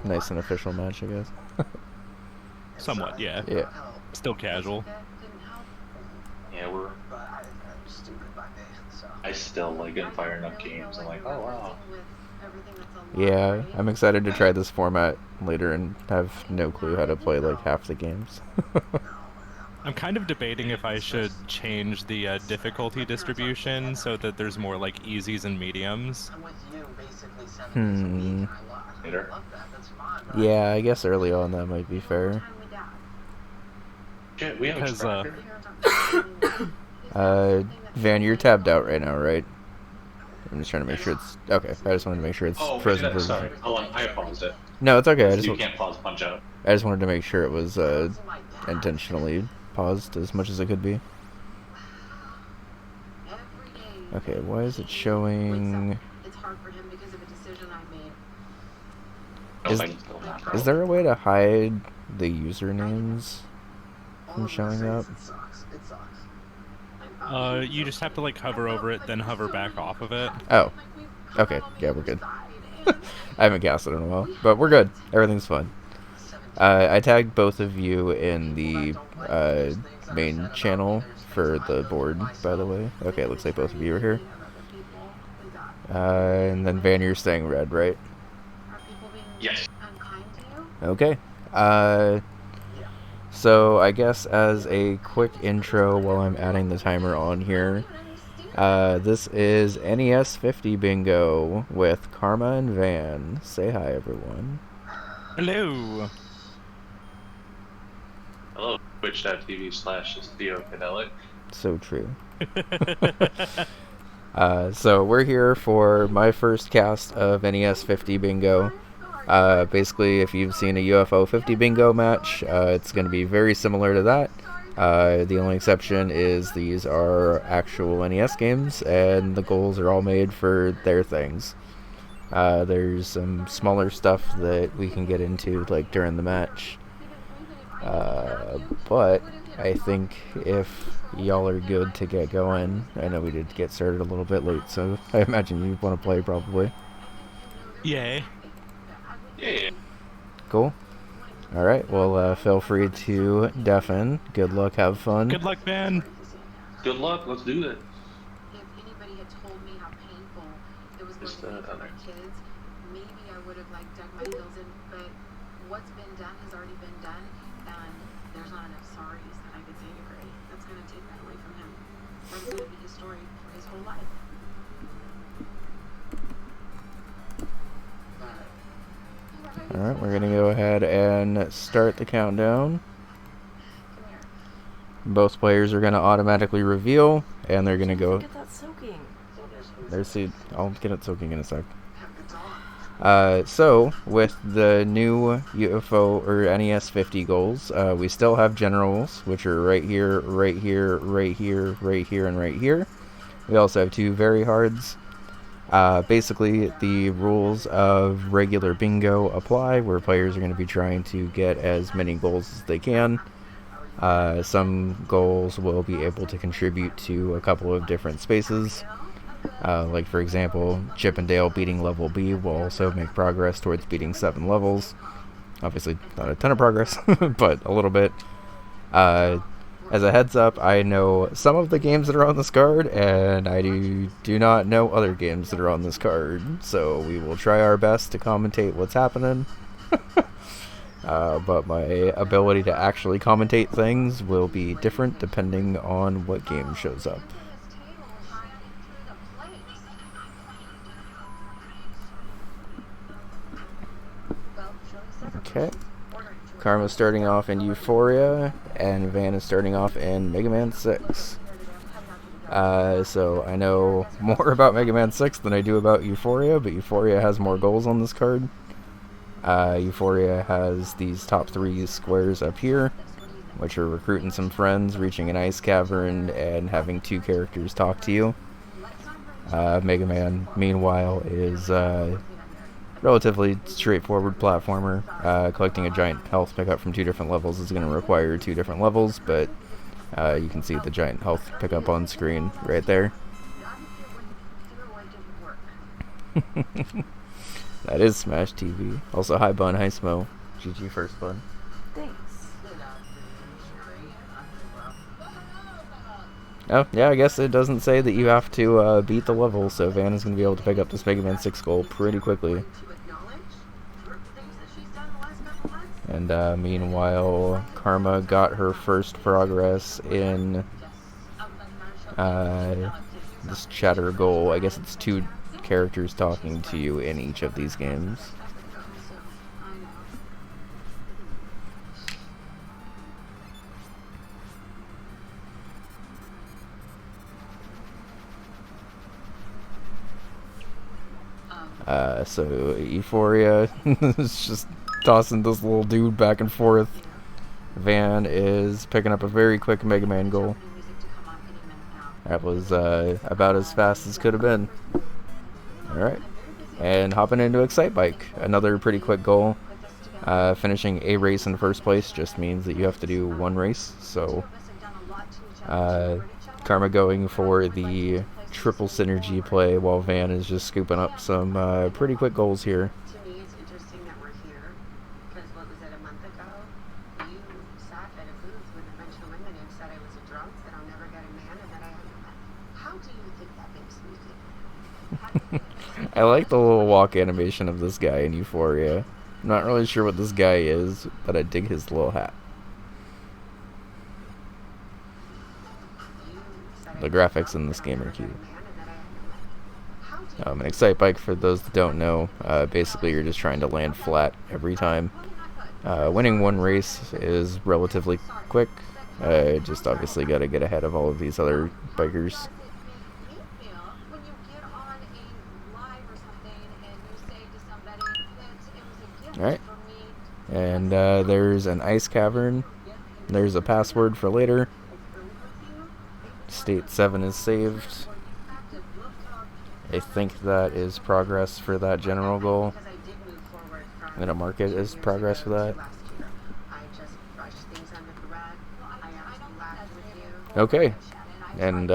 Nice and official match, I guess. Somewhat, yeah. Yeah. Still casual. Yeah, I still like it firing up games. I'm like, oh wow. Yeah, I'm excited to try this format later and have no clue how to play like half the games. I'm kind of debating if I should change the difficulty distribution so that there's more like easies and mediums. Hmm. Later. Yeah, I guess early on that might be fair. Shit, we have a Because tracker. Van, you're tabbed out right now, right? I'm just trying to make sure it's okay. I just wanted to make sure it's Oh, frozen for. sorry. Hold on, I paused it. No, it's okay. You can't pause punch out. I just wanted to make sure it was intentionally paused as much as it could be. Okay, why is it showing? Is there a way to hide the usernames from showing up? you just have to like hover over it, then hover back off of it. Oh, okay. Yeah, we're good. I haven't cast it in a while, but we're good. Everything's fine. I tagged both of you in the main channel for the board, by the way. Okay, it looks like both of you are here. And then Van, you're staying red, right? Yes. Okay. So I guess as a quick intro while I'm adding the timer on here, this is NES 50 Bingo with Karma and Van. Say hi, everyone. Hello. Hello, twitch.tv/TheoCadelic. So true. So we're here for my first cast of NES 50 Bingo. Basically, if you've seen a UFO 50 Bingo match, it's going to be very similar to that. The only exception is these are actual NES games, and the goals are all made for their things. There's some smaller stuff that we can get into, like, during the match. But I think if y'all are good to get going, I know we did get started a little bit late, so I imagine you want to play probably. Yay. Yeah. Cool. Alright, well, feel free to deafen. Good luck, have fun. Good luck, man. Good luck, let's do that. If anybody had told me how painful it was going to be for my kids, maybe I would have like dug my heels in, but what's been done has already been done, and there's not enough sorries that I could say to Gray. That's going to take that away from him. That's going to be his story for his whole life. Alright, we're gonna go ahead and start the countdown. Both players are gonna automatically reveal, and they're gonna go. Get that soaking. There's the. I'll get it soaking in a sec. So, with the new UFO or NES 50 goals, we still have generals, which are right here, right here, right here, right here, and right here. We also have two very hards. Basically, the rules of regular bingo apply, where players are going to be trying to get as many goals as they can. Some goals will be able to contribute to a couple of different spaces. Like, for example, Chip and Dale beating level B will also make progress towards beating 7 levels. Obviously, not a ton of progress, but a little bit. As a heads up, I know some of the games that are on this card, and I do not know other games that are on this card. So we will try our best to commentate what's happening. But my ability to actually commentate things will be different depending on what game shows up. Okay. Karma's starting off in Euphoria, and Van is starting off in Mega Man 6. So I know more about Mega Man 6 than I do about Euphoria, but Euphoria has more goals on this card. Euphoria has these top 3 squares up here, which are recruiting some friends, reaching an ice cavern, and having 2 characters talk to you. Mega Man, meanwhile, is relatively straightforward platformer. Collecting a giant health pickup from 2 different levels is going to require 2 different levels, but you can see the giant health pickup on screen right there. That is Smash TV. Also, hi Bun, hi Smo. GG first Bun. Thanks. Oh, yeah, I guess it doesn't say that you have to beat the level, so Van is going to be able to pick up this Mega Man 6 goal pretty quickly. And meanwhile, Karma got her first progress in this chatter goal. I guess it's 2 characters talking to you in each of these games. So Euphoria is just tossing this little dude back and forth. Van is picking up a very quick Mega Man goal. That was about as fast as could have been. Alright. And hopping into Excite Bike. Another pretty quick goal. Finishing a race in first place just means that you have to do 1 race. So Karma going for the triple synergy play while Van is just scooping up some pretty quick goals here. To me, it's interesting that we're here because what was it, a month ago? You sat at a booth with a bunch of women and said I was a drunk, that I'll never get a man, and that I have a man. How do you think that makes me feel? I like the little walk animation of this guy in Euphoria. I'm not really sure what this guy is, but I dig his little hat. The graphics in this game are cute. An Excite Bike, for those that don't know, basically you're just trying to land flat every time. Winning 1 race is relatively quick. Just obviously got to get ahead of all of these other bikers. Alright. And there's an ice cavern. There's a password for later. State 7 is saved. I think that is progress for that general goal. I'm going to mark it as progress for that. Okay. And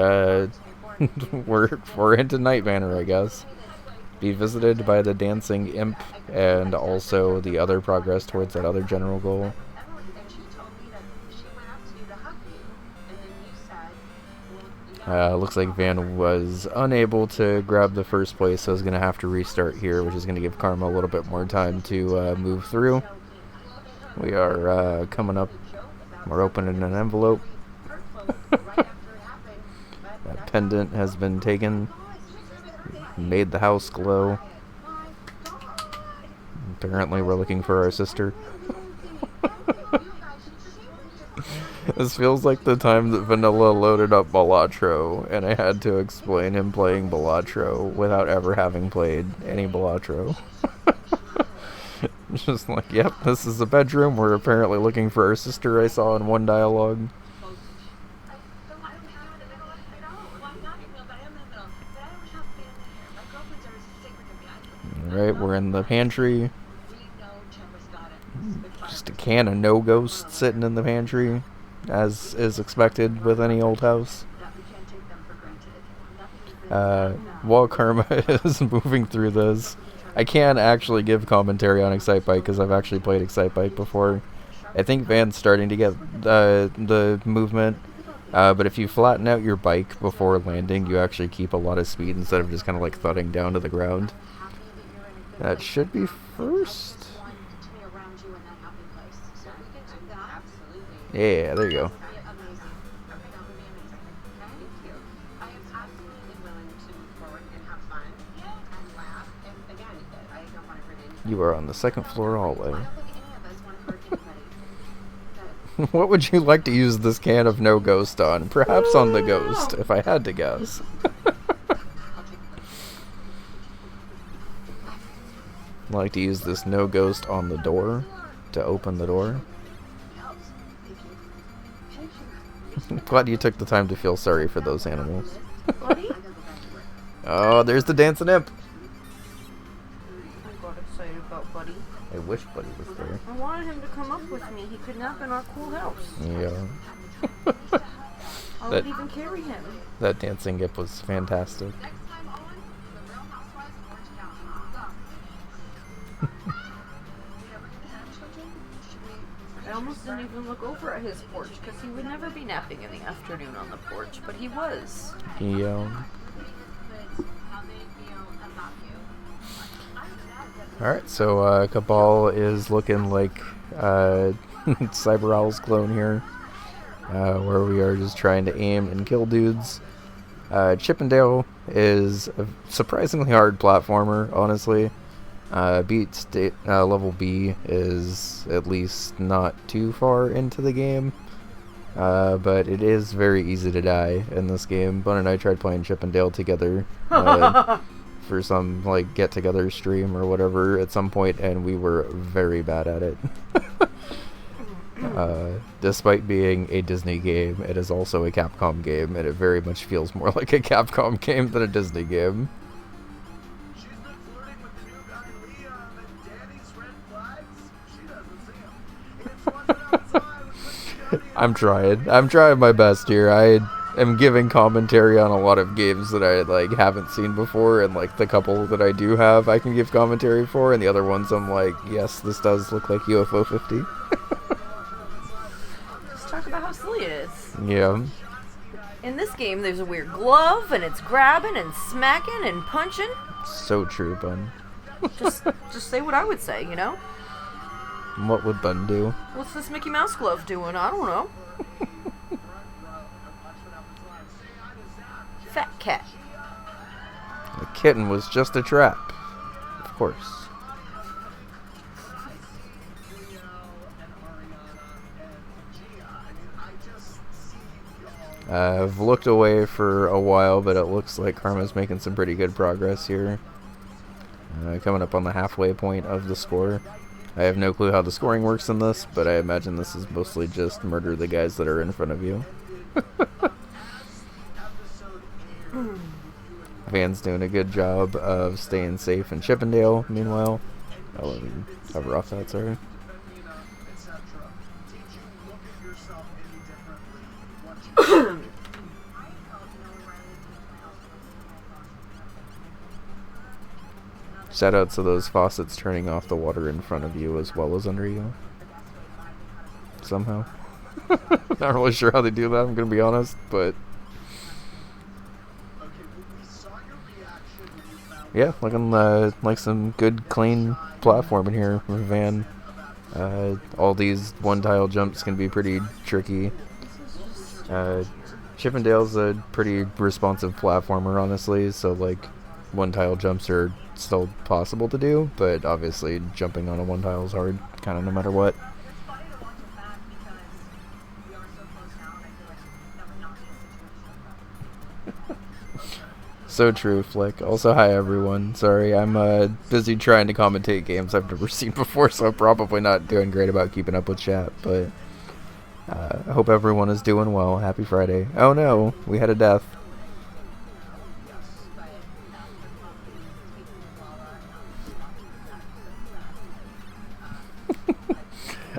we're into Night Banner, I guess. Be visited by the dancing imp and also the other progress towards that other general goal. Looks like Van was unable to grab the first place, so is going to have to restart here, which is going to give Karma a little bit more time to move through. We are coming up. We're opening an envelope. That pendant has been taken. Made the house glow. Apparently we're looking for our sister. This feels like the time that Vanilla loaded up Balatro, and I had to explain him playing Balatro without ever having played any Balatro. Just like, yep, this is the bedroom. We're apparently looking for our sister, I saw in one dialogue. Alright, we're in the pantry. Just a can of No Ghost sitting in the pantry, as is expected with any old house. While Karma is moving through this, I can actually give commentary on Excite Bike because I've actually played Excite Bike before. I think Van's starting to get the movement, but if you flatten out your bike before landing, you actually keep a lot of speed instead of just kind of like thudding down to the ground. That should be first. Yeah, there you go. You are on the second floor hallway. What would you like to use this can of No Ghost on? Perhaps on the Ghost, if I had to guess. I'd like to use this No Ghost on the door to open the door. Glad you took the time to feel sorry for those animals. Oh, there's the dancing imp. I got excited about Buddy. I wish Buddy was there. I wanted him to come up with me. He could nap in our cool house. Yeah. I would even carry him. That dancing imp was fantastic. almost didn't even look over at his porch because he would never be napping in the afternoon on the porch, but he was. Alright, so Cabal is looking like Cyber Owl's clone here, where we are just trying to aim and kill dudes. Chippendale is a surprisingly hard platformer, honestly. Beat state level B is at least not too far into the game, but it is very easy to die in this game. Bun and I tried playing Chippendale together for some like get-together stream or whatever at some point, and we were very bad at it. Despite being a Disney game, it is also a Capcom game, and it very much feels more like a Capcom game than a Disney game. I'm trying my best here. I am giving commentary on a lot of games that I like haven't seen before, and like the couple that I do have I can give commentary for, and the other ones I'm like, yes, this does look like UFO 50. Just talk about how silly it is. Yeah. In this game, there's a weird glove, and it's grabbing and smacking and punching. So true, Bun. Just say what I would say, you know? What would Bun do? What's this Mickey Mouse glove doing? I don't know. Fat cat. The kitten was just a trap. Of course. I've looked away for a while, but it looks like Karma's making some pretty good progress here. Coming up on the halfway point of the score. I have no clue how the scoring works in this, but I imagine this is mostly just murder the guys that are in front of you. Van's doing a good job of staying safe in Chippendale, meanwhile. Oh, let me cover off that, sorry. Shout out to those faucets turning off the water in front of you as well as under you. Somehow. Not really sure how they do that, I'm gonna be honest, but... yeah, looking like some good, clean platforming here with Van. All these one-tile jumps can be pretty tricky. Chippendale's a pretty responsive platformer, honestly, so like one-tile jumps are still possible to do, but obviously jumping on a one-tile is hard, kind of no matter what. So true, Flick. Also, hi everyone. Sorry, I'm busy trying to commentate games I've never seen before, so I'm probably not doing great about keeping up with chat, but I hope everyone is doing well. Happy Friday. Oh no, we had a death.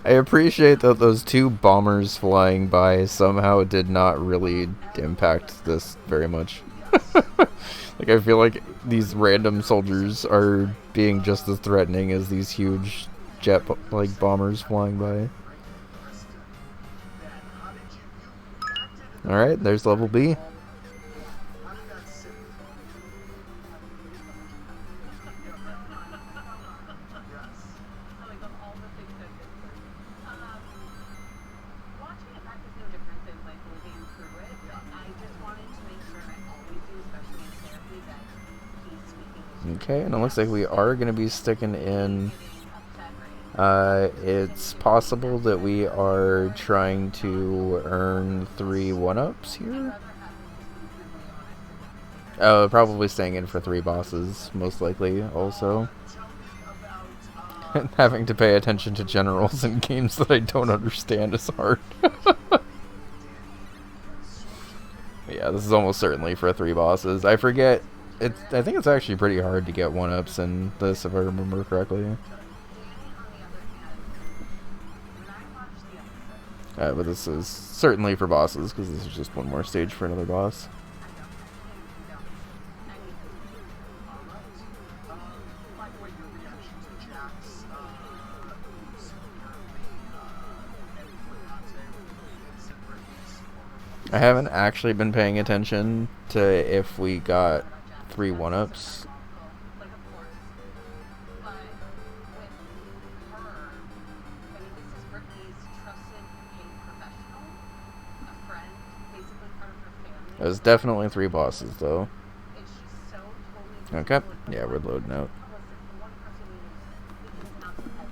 I appreciate that those two bombers flying by somehow did not really impact this very much. Like, I feel like these random soldiers are being just as threatening as these huge jet like bombers flying by. Alright, there's level B. Okay, and it looks like we are going to be sticking in. It's possible that we are trying to earn 3 1-ups here. Oh, probably staying in for 3 bosses, most likely, also. And having to pay attention to generals in games that I don't understand is hard. Yeah, this is almost certainly for 3 bosses. I forget. I think it's actually pretty hard to get 1-ups in this, if I remember correctly. But this is certainly for bosses, because this is just one more stage for another boss. I haven't actually been paying attention to if we got 3 1-ups. Like, of course. But with her, I mean, this is Brittany's trusted paid professional, a friend, basically part of her family. There's definitely 3 bosses, though. And she's so totally Okay. Yeah, we're loading out.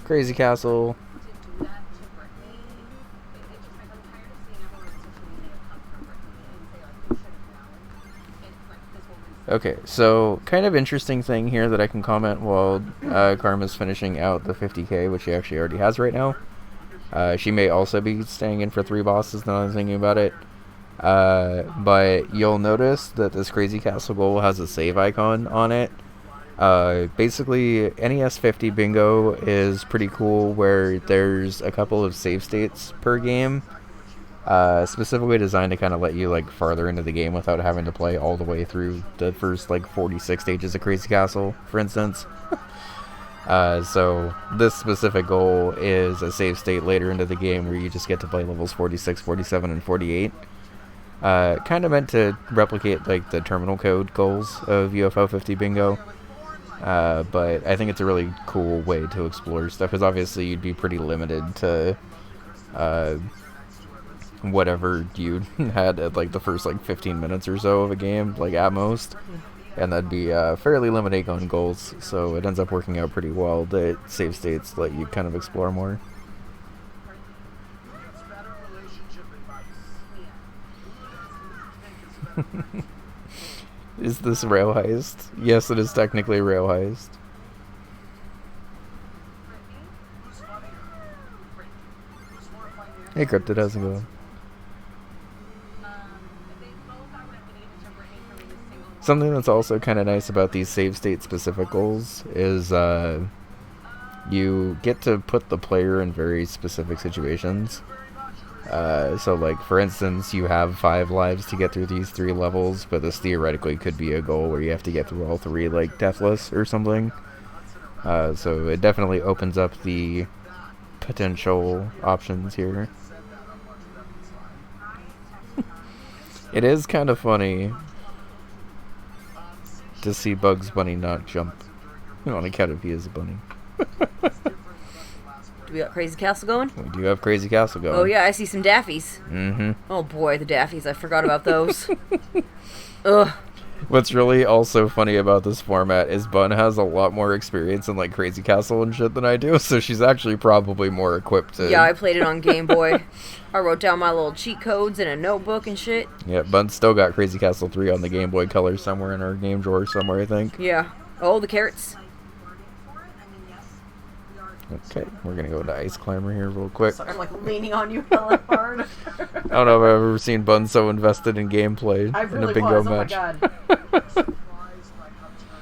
Crazy Castle. to do that to Brittany, it just like I'm tired of seeing everyone on social media come for Brittany and say like you should have known. It's like this woman's Okay, so kind of interesting thing here that I can comment while Karma's finishing out the 50k, which she actually already has right now. She may also be staying in for 3 bosses now I'm thinking about it. But you'll notice that this Crazy Castle goal has a save icon on it. Basically, NES 50 Bingo is pretty cool where there's a couple of save states per game. Specifically designed to kind of let you like farther into the game without having to play all the way through the first like 46 stages of Crazy Castle, for instance. So this specific goal is a save state later into the game where you just get to play levels 46, 47, and 48. Kind of meant to replicate like the terminal code goals of UFO 50 Bingo. But I think it's a really cool way to explore stuff because obviously you'd be pretty limited to whatever you had at like the first like 15 minutes or so of a game, like at most. And that'd be fairly limiting on goals, so it ends up working out pretty well that save states let you kind of explore more. Is this rail heist? Yes, it is technically rail heist. Hey Cryptid, how's it going? Something that's also kind of nice about these save state specific goals is you get to put the player in very specific situations. So like for instance, you have 5 lives to get through these 3 levels, but this theoretically could be a goal where you have to get through all 3 like deathless or something. So it definitely opens up the potential options here. It is kind of funny to see Bugs Bunny not jump on account of he is a bunny. Do we got Crazy Castle going? We do have Crazy Castle going. Oh yeah, I see some Daffies. Mm-hmm. Oh boy, the Daffies. I forgot about those. Ugh. What's really also funny about this format is Bun has a lot more experience in like Crazy Castle and shit than I do, so she's actually probably more equipped to... Yeah, I played it on Game Boy. I wrote down my little cheat codes in a notebook and shit. Yeah, Bun's still got Crazy Castle 3 on the Game Boy Color somewhere in her game drawer somewhere, I think. Yeah. Oh, the carrots. Okay, we're gonna go to Ice Climber here real quick. Sorry, I'm like leaning on you hella hard. I don't know if I've ever seen Bun so invested in gameplay in a bingo match. Oh my god.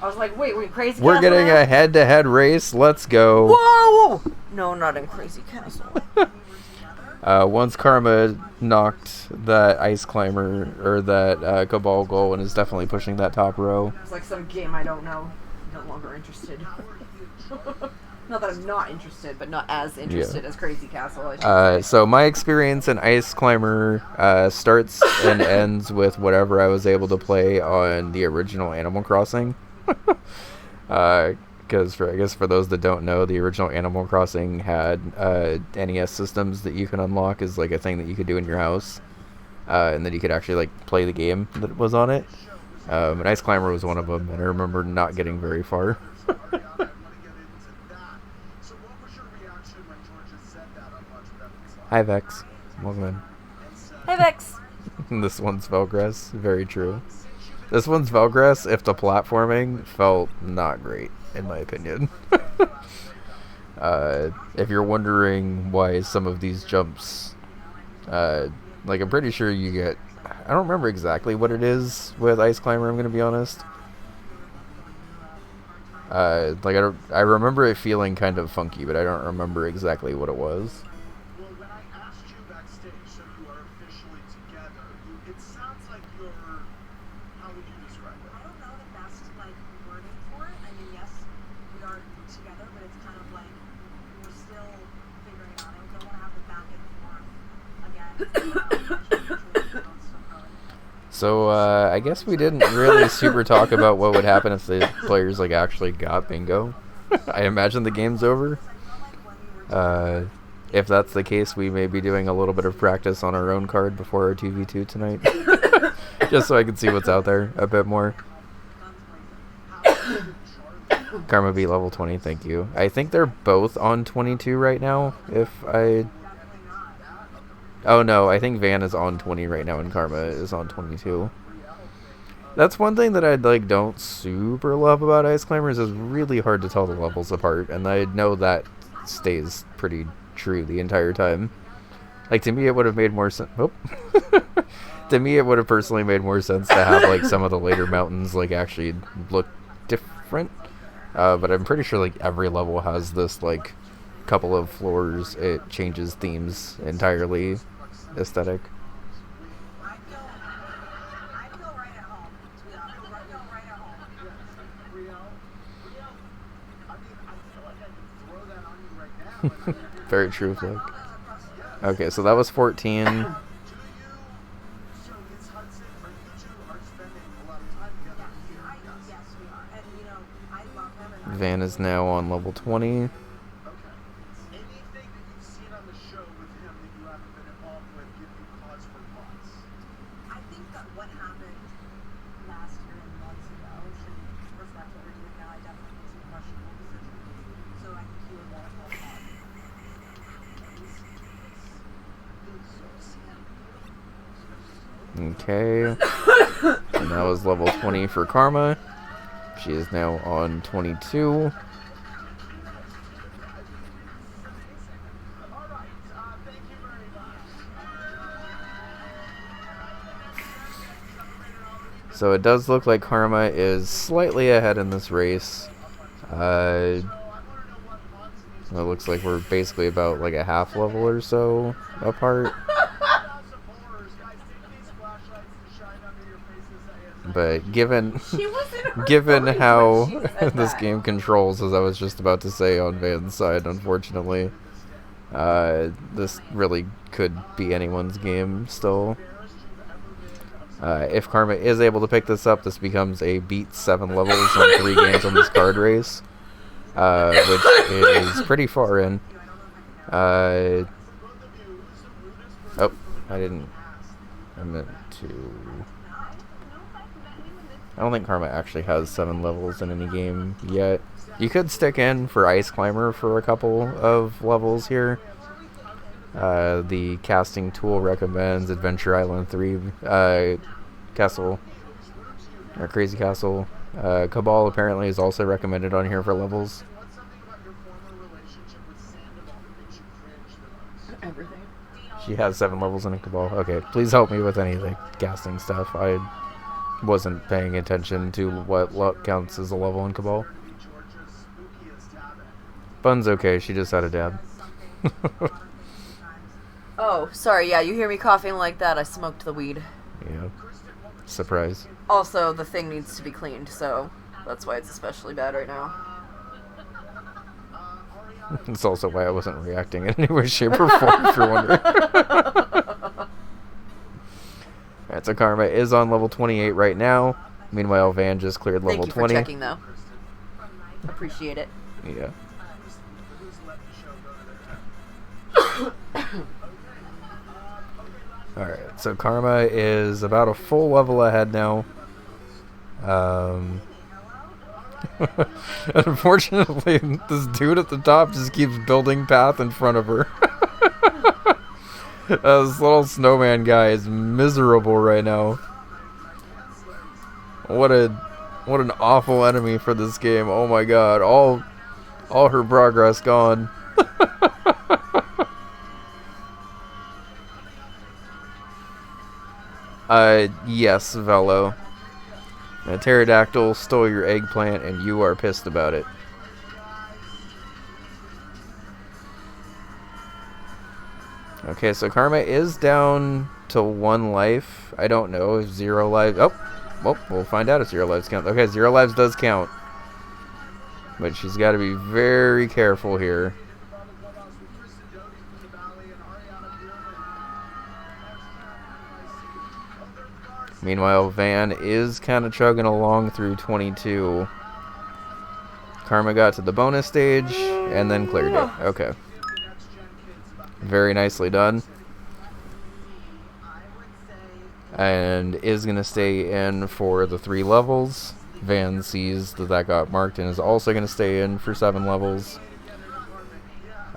I was like, wait, Crazy Castle? We're getting a head-to-head race. Let's go. Whoa! No, not in Crazy Castle. Once Karma knocked that Ice Climber, or that Cabal goal, and is definitely pushing that top row. It's like some game I don't know. No longer interested. Not that I'm not interested, but not as interested as Crazy Castle, I should say. So my experience in Ice Climber starts and ends with whatever I was able to play on the original Animal Crossing. Because I guess for those that don't know, the original Animal Crossing had NES systems that you can unlock as like a thing that you could do in your house, and then you could actually like play the game that was on it. And Ice Climber was one of them, and I remember not getting very far. Hi Vex, welcome in. Hey, Vex. This one's Velgrass, very true. This one's Velgrass if the platforming felt not great, in my opinion. If you're wondering why some of these jumps, like I'm pretty sure you get, I don't remember exactly what it is with Ice Climber, I'm gonna be honest. Like I remember it feeling kind of funky, but I don't remember exactly what it was. So, I guess we didn't really super talk about what would happen if the players, like, actually got bingo. I imagine the game's over. If that's the case, we may be doing a little bit of practice on our own card before our 2v2 tonight. Just so I can see what's out there a bit more. Karma beat level 20, thank you. I think they're both on 22 right now, Oh no, I think Van is on 20 right now and Karma is on 22. That's one thing that I don't super love about Ice Climbers is really hard to tell the levels apart, and I know that stays pretty true the entire time. Like, to me it would have made more sense. Oh. To me it would have personally made more sense to have like some of the later mountains like actually look different. But I'm pretty sure like every level has this like couple of floors. It changes themes entirely, aesthetic. Very true, Flick. Okay, so that was 14. Van is now on level 20. Okay. And that was level 20 for Karma. She is now on 22. So it does look like Karma is slightly ahead in this race. It looks like we're basically about like a half level or so apart. But given how this game controls, as I was just about to say on Van's side, unfortunately, this really could be anyone's game still. If Karma is able to pick this up, this becomes a beat 7 levels on 3 games on this card race, which is pretty far in. Oh, I meant to... I don't think Karma actually has 7 levels in any game yet. You could stick in for Ice Climber for a couple of levels here. The casting tool recommends Adventure Island 3 Castle, or Crazy Castle. Cabal apparently is also recommended on here for levels. Everything. She has 7 levels in a Cabal. Okay, please help me with any of the casting stuff. I wasn't paying attention to what counts as a level in Cabal. Bun's okay, she just had a dab. Oh, sorry, yeah, you hear me coughing like that, I smoked the weed. Yeah. Surprise. Also, the thing needs to be cleaned, so that's why it's especially bad right now. It's also why I wasn't reacting in any way, shape, or form, if you're wondering. Alright, so Karma is on level 28 right now. Meanwhile, Van just cleared level 20. Thank you for checking, though. Appreciate it. Yeah. Alright, so Karma is about a full level ahead now. Unfortunately, this dude at the top just keeps building path in front of her. This little snowman guy is miserable right now. What an awful enemy for this game. Oh my god, all her progress gone. Yes, Velo. A pterodactyl stole your eggplant and you are pissed about it. Okay, so Karma is down to 1 life. I don't know if 0 lives... Oh, well, we'll find out if 0 lives count. Okay, 0 lives does count. But she's got to be very careful here. Meanwhile, Van is kind of chugging along through 22. Karma got to the bonus stage and then cleared it. Okay. Very nicely done. And is going to stay in for the 3 levels. Van sees that got marked and is also going to stay in for 7 levels.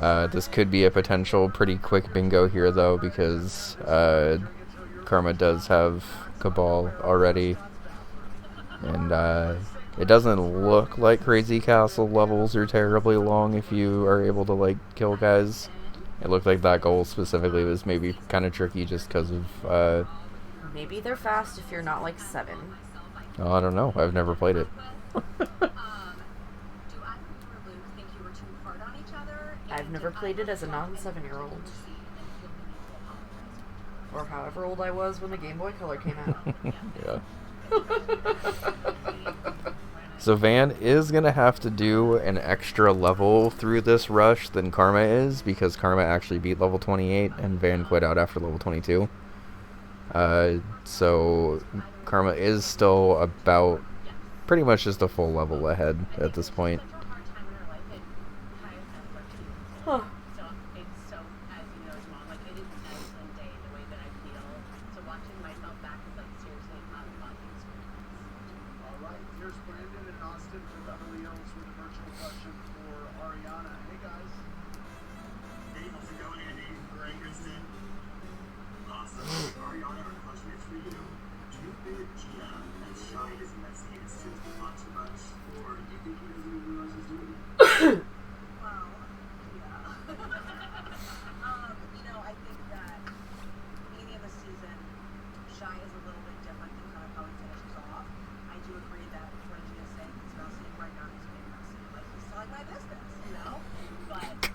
This could be a potential pretty quick bingo here, though, because Karma does have Cabal already. And it doesn't look like Crazy Castle levels are terribly long if you are able to, like, kill guys. It looked like that goal specifically was maybe kind of tricky just because of... Maybe they're fast if you're not like 7. Oh, I don't know. I've never played it. I've never played it as a non-7-year-old. Or however old I was when the Game Boy Color came out. Yeah. So Van is going to have to do an extra level through this rush than Karma is, because Karma actually beat level 28 and Van quit out after level 22. So Karma is still about pretty much just a full level ahead at this point. Huh.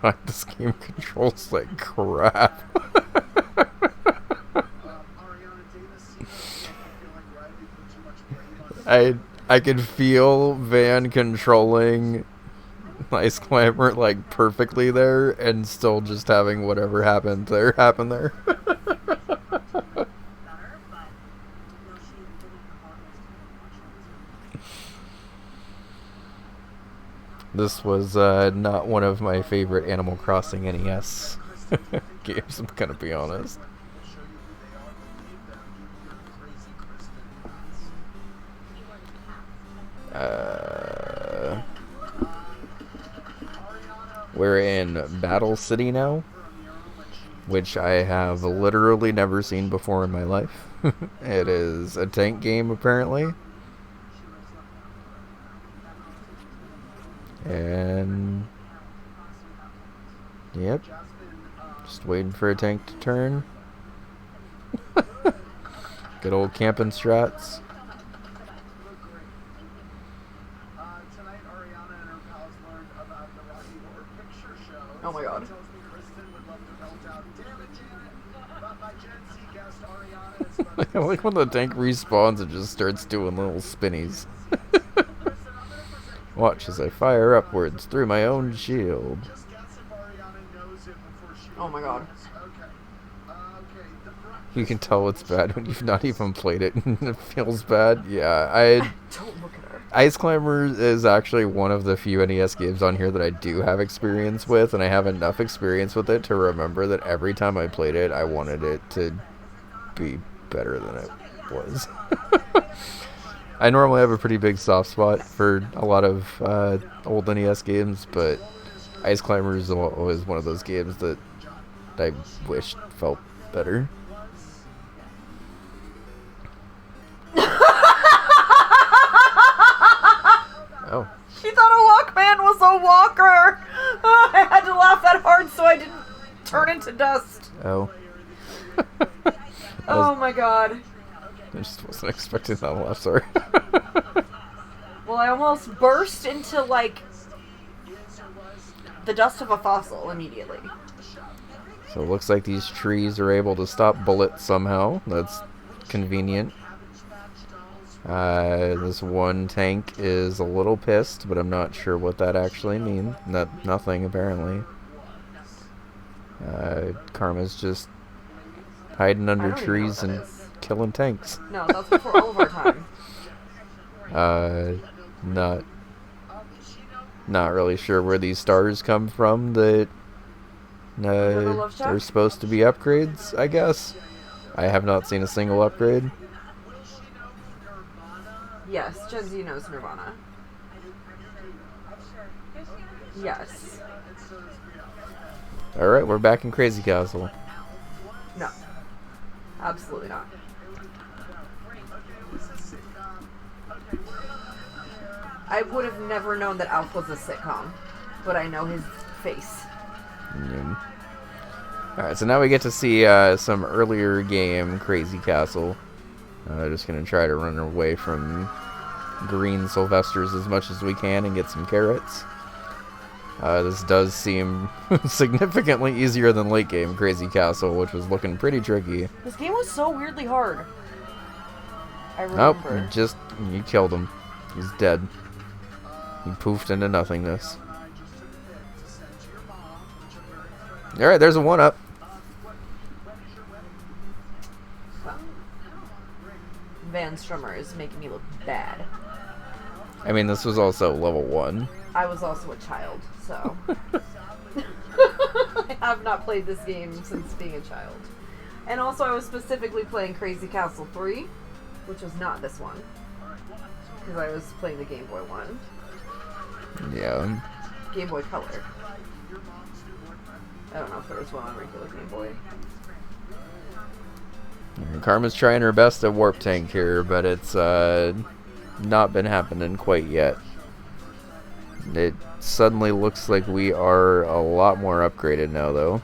God, this game controls like crap. I can feel Van controlling Ice Climber like perfectly there, and still just having whatever happened there happen there. This was not one of my favorite Animal Crossing NES games, I'm gonna be honest. We're in Battle City now, which I have literally never seen before in my life. It is a tank game, apparently. And yep, just waiting for a tank to turn. Good old camping strats. Oh my god. I like when the tank respawns, it just starts doing little spinnies. Watch as I fire upwards through my own shield. Oh my god. You can tell it's bad when you've not even played it and it feels bad. Yeah, Don't look at her. Ice Climber is actually one of the few NES games on here that I do have experience with, and I have enough experience with it to remember that every time I played it, I wanted it to be better than it was. I normally have a pretty big soft spot for a lot of old NES games, but Ice Climber is always one of those games that I wish felt better. Oh. She thought a Walkman was a walker! I had to laugh that hard so I didn't turn into dust. Oh. Oh my god. I just wasn't expecting that laugh, sorry. Well, I almost burst into, like, the dust of a fossil immediately. So it looks like these trees are able to stop bullets somehow. That's convenient. This one tank is a little pissed, but I'm not sure what that actually means. Nothing, apparently. Karma's just hiding under trees and killing tanks. No, that's before all of our time. Not really sure where these stars come from that are supposed to be upgrades, I guess. I have not seen a single upgrade. Yes, Gen Z knows Nirvana. Yes. Alright, we're back in Crazy Castle. No. Absolutely not. I would have never known that Alf was a sitcom, but I know his face. Alright, so now we get to see some earlier game Crazy Castle. Just gonna try to run away from green Sylvesters as much as we can and get some carrots. This does seem significantly easier than late game Crazy Castle, which was looking pretty tricky. This game was so weirdly hard. I remember. Nope, you killed him. He's dead. He poofed into nothingness. Alright, there's a 1-up. Van Strummer is making me look bad. I mean, this was also level 1. I was also a child, so... I have not played this game since being a child. And also I was specifically playing Crazy Castle 3, which was not this one. Because I was playing the Game Boy one. Yeah. Game Boy Color. I don't know if there was one on regular Game Boy. Karma's trying her best at Warp Tank here, but it's not been happening quite yet. It suddenly looks like we are a lot more upgraded now, though.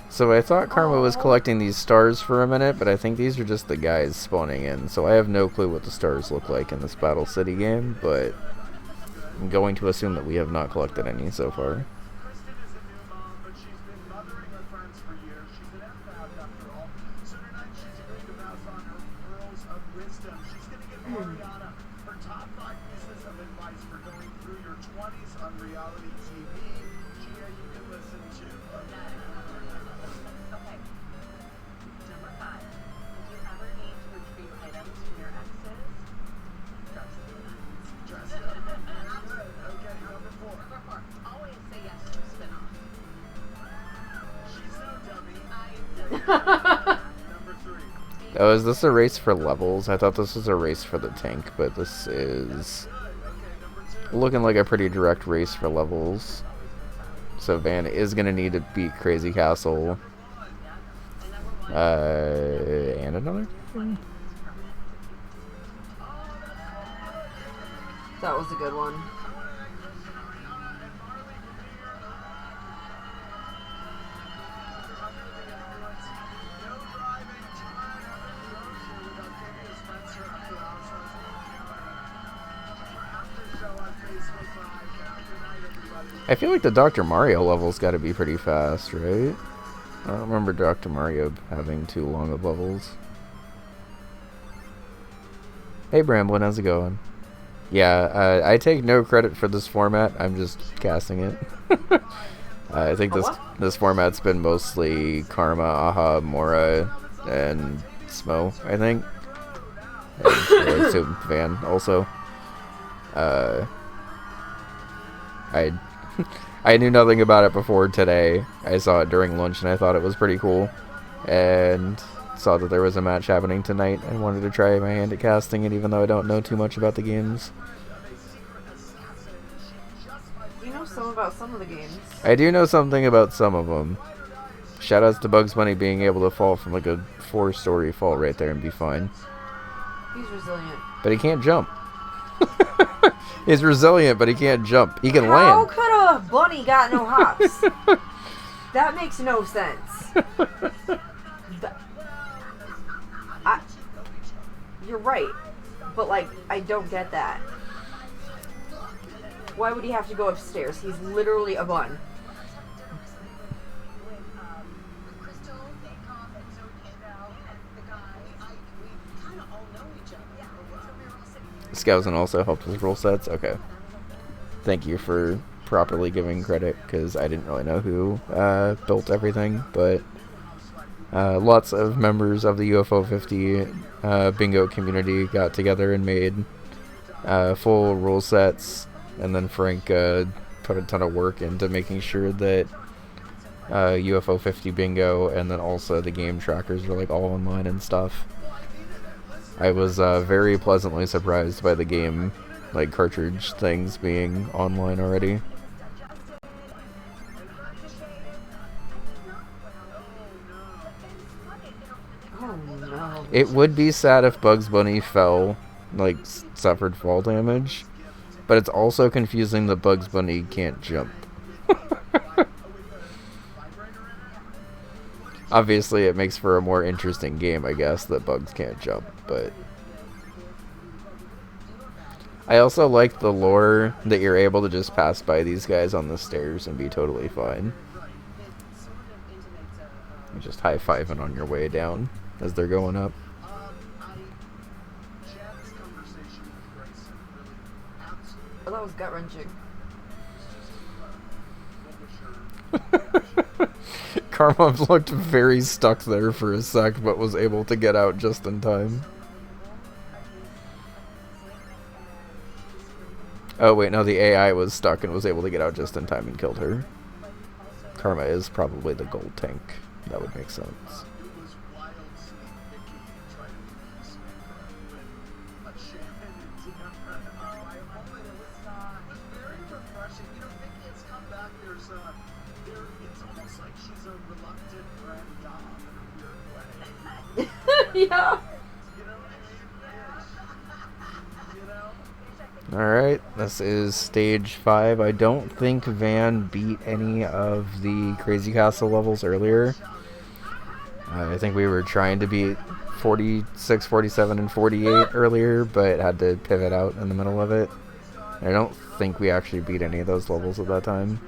So I thought Karma was collecting these stars for a minute, but I think these are just the guys spawning in. So I have no clue what the stars look like in this Battle City game, but I'm going to assume that we have not collected any so far. Oh, is this a race for levels? I thought this was a race for the tank, but this is looking like a pretty direct race for levels. So Van is going to need to beat Crazy Castle. And another thing? That was a good one. I feel like the Dr. Mario level's got to be pretty fast, right? I don't remember Dr. Mario having too long of levels. Hey Bramblin, how's it going? Yeah, I take no credit for this format. I'm just casting it. I think this format's been mostly Karma, Aha, Mora, and Smo, I think. And to Van also. I knew nothing about it before today. I saw it during lunch and I thought it was pretty cool. And saw that there was a match happening tonight and wanted to try my hand at casting it even though I don't know too much about the games. You know some about some of the games. I do know something about some of them. Shoutouts to Bugs Bunny being able to fall from like a 4-story fall right there and be fine. He's resilient. But he can't jump. He's resilient, but he can't jump. He can How land. could a bunny got no hops? That makes no sense. You're right. But, like, I don't get that. Why would he have to go upstairs? He's literally a bun. Skousen also helped with rule sets. Okay. Thank you for properly giving credit, because I didn't really know who built everything, but lots of members of the UFO 50 bingo community got together and made full rule sets, and then Frank put a ton of work into making sure that UFO 50 bingo and then also the game trackers are like all online and stuff. I was very pleasantly surprised by the game, like, cartridge things being online already. Oh no. It would be sad if Bugs Bunny fell, like, suffered fall damage, but it's also confusing that Bugs Bunny can't jump. Obviously, it makes for a more interesting game, I guess, that Bugs can't jump, but... I also like the lore that you're able to just pass by these guys on the stairs and be totally fine. You're just high-fiving on your way down as they're going up. Oh, that was gut-wrenching. Karma looked very stuck there for a sec, but was able to get out just in time. Oh wait, no, the AI was stuck and was able to get out just in time and killed her. Karma is probably the gold tank. That would make sense. Yeah. Alright, this is stage 5. I don't think Van beat any of the Crazy Castle levels earlier. I think we were trying to beat 46, 47, and 48 earlier, but had to pivot out in the middle of it. I don't think we actually beat any of those levels at that time.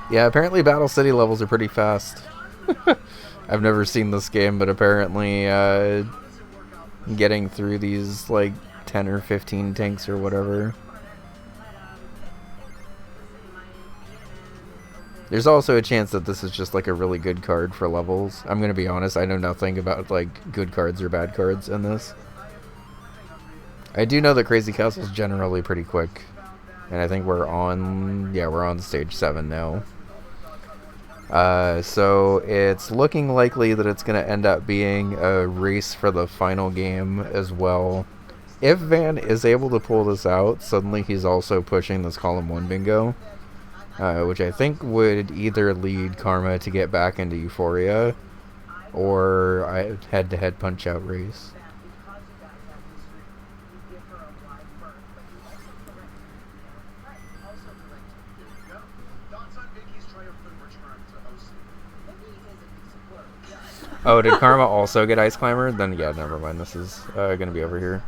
Yeah, apparently Battle City levels are pretty fast. I've never seen this game, but apparently getting through these like 10 or 15 tanks or whatever. There's also a chance that this is just like a really good card for levels. I'm gonna be honest, I know nothing about like good cards or bad cards in this. I do know that Crazy Castle is generally pretty quick, and I think we're on stage 7 now. So it's looking likely that it's going to end up being a race for the final game as well. If Van is able to pull this out, suddenly he's also pushing this column 1 bingo, which I think would either lead Karma to get back into Euphoria or a head-to-head punch-out race. Oh, did Karma also get Ice Climber? Then yeah, never mind. This is gonna be over here.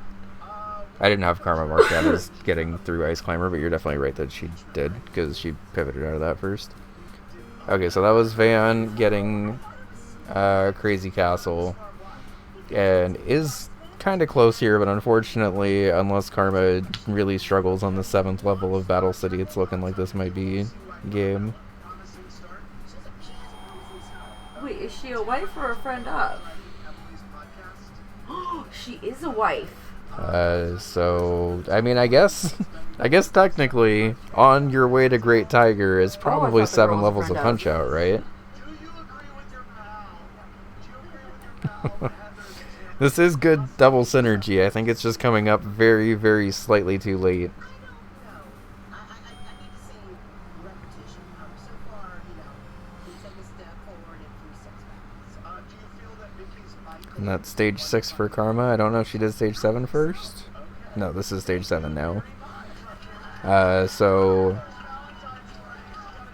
I didn't have Karma marked out as getting through Ice Climber, but you're definitely right that she did, because she pivoted out of that first. Okay, so that was Van getting Crazy Castle, and is kind of close here, but unfortunately, unless Karma really struggles on the 7th level of Battle City, it's looking like this might be game. Wait, is she a wife or a friend of? She is a wife. So I mean, I guess technically, On Your Way to Great Tiger is probably 7 levels of Punch Out, right? This is good double synergy. I think it's just coming up very, very slightly too late. And that's stage 6 for Karma. I don't know if she did stage 7 first. No, this is stage 7 now. So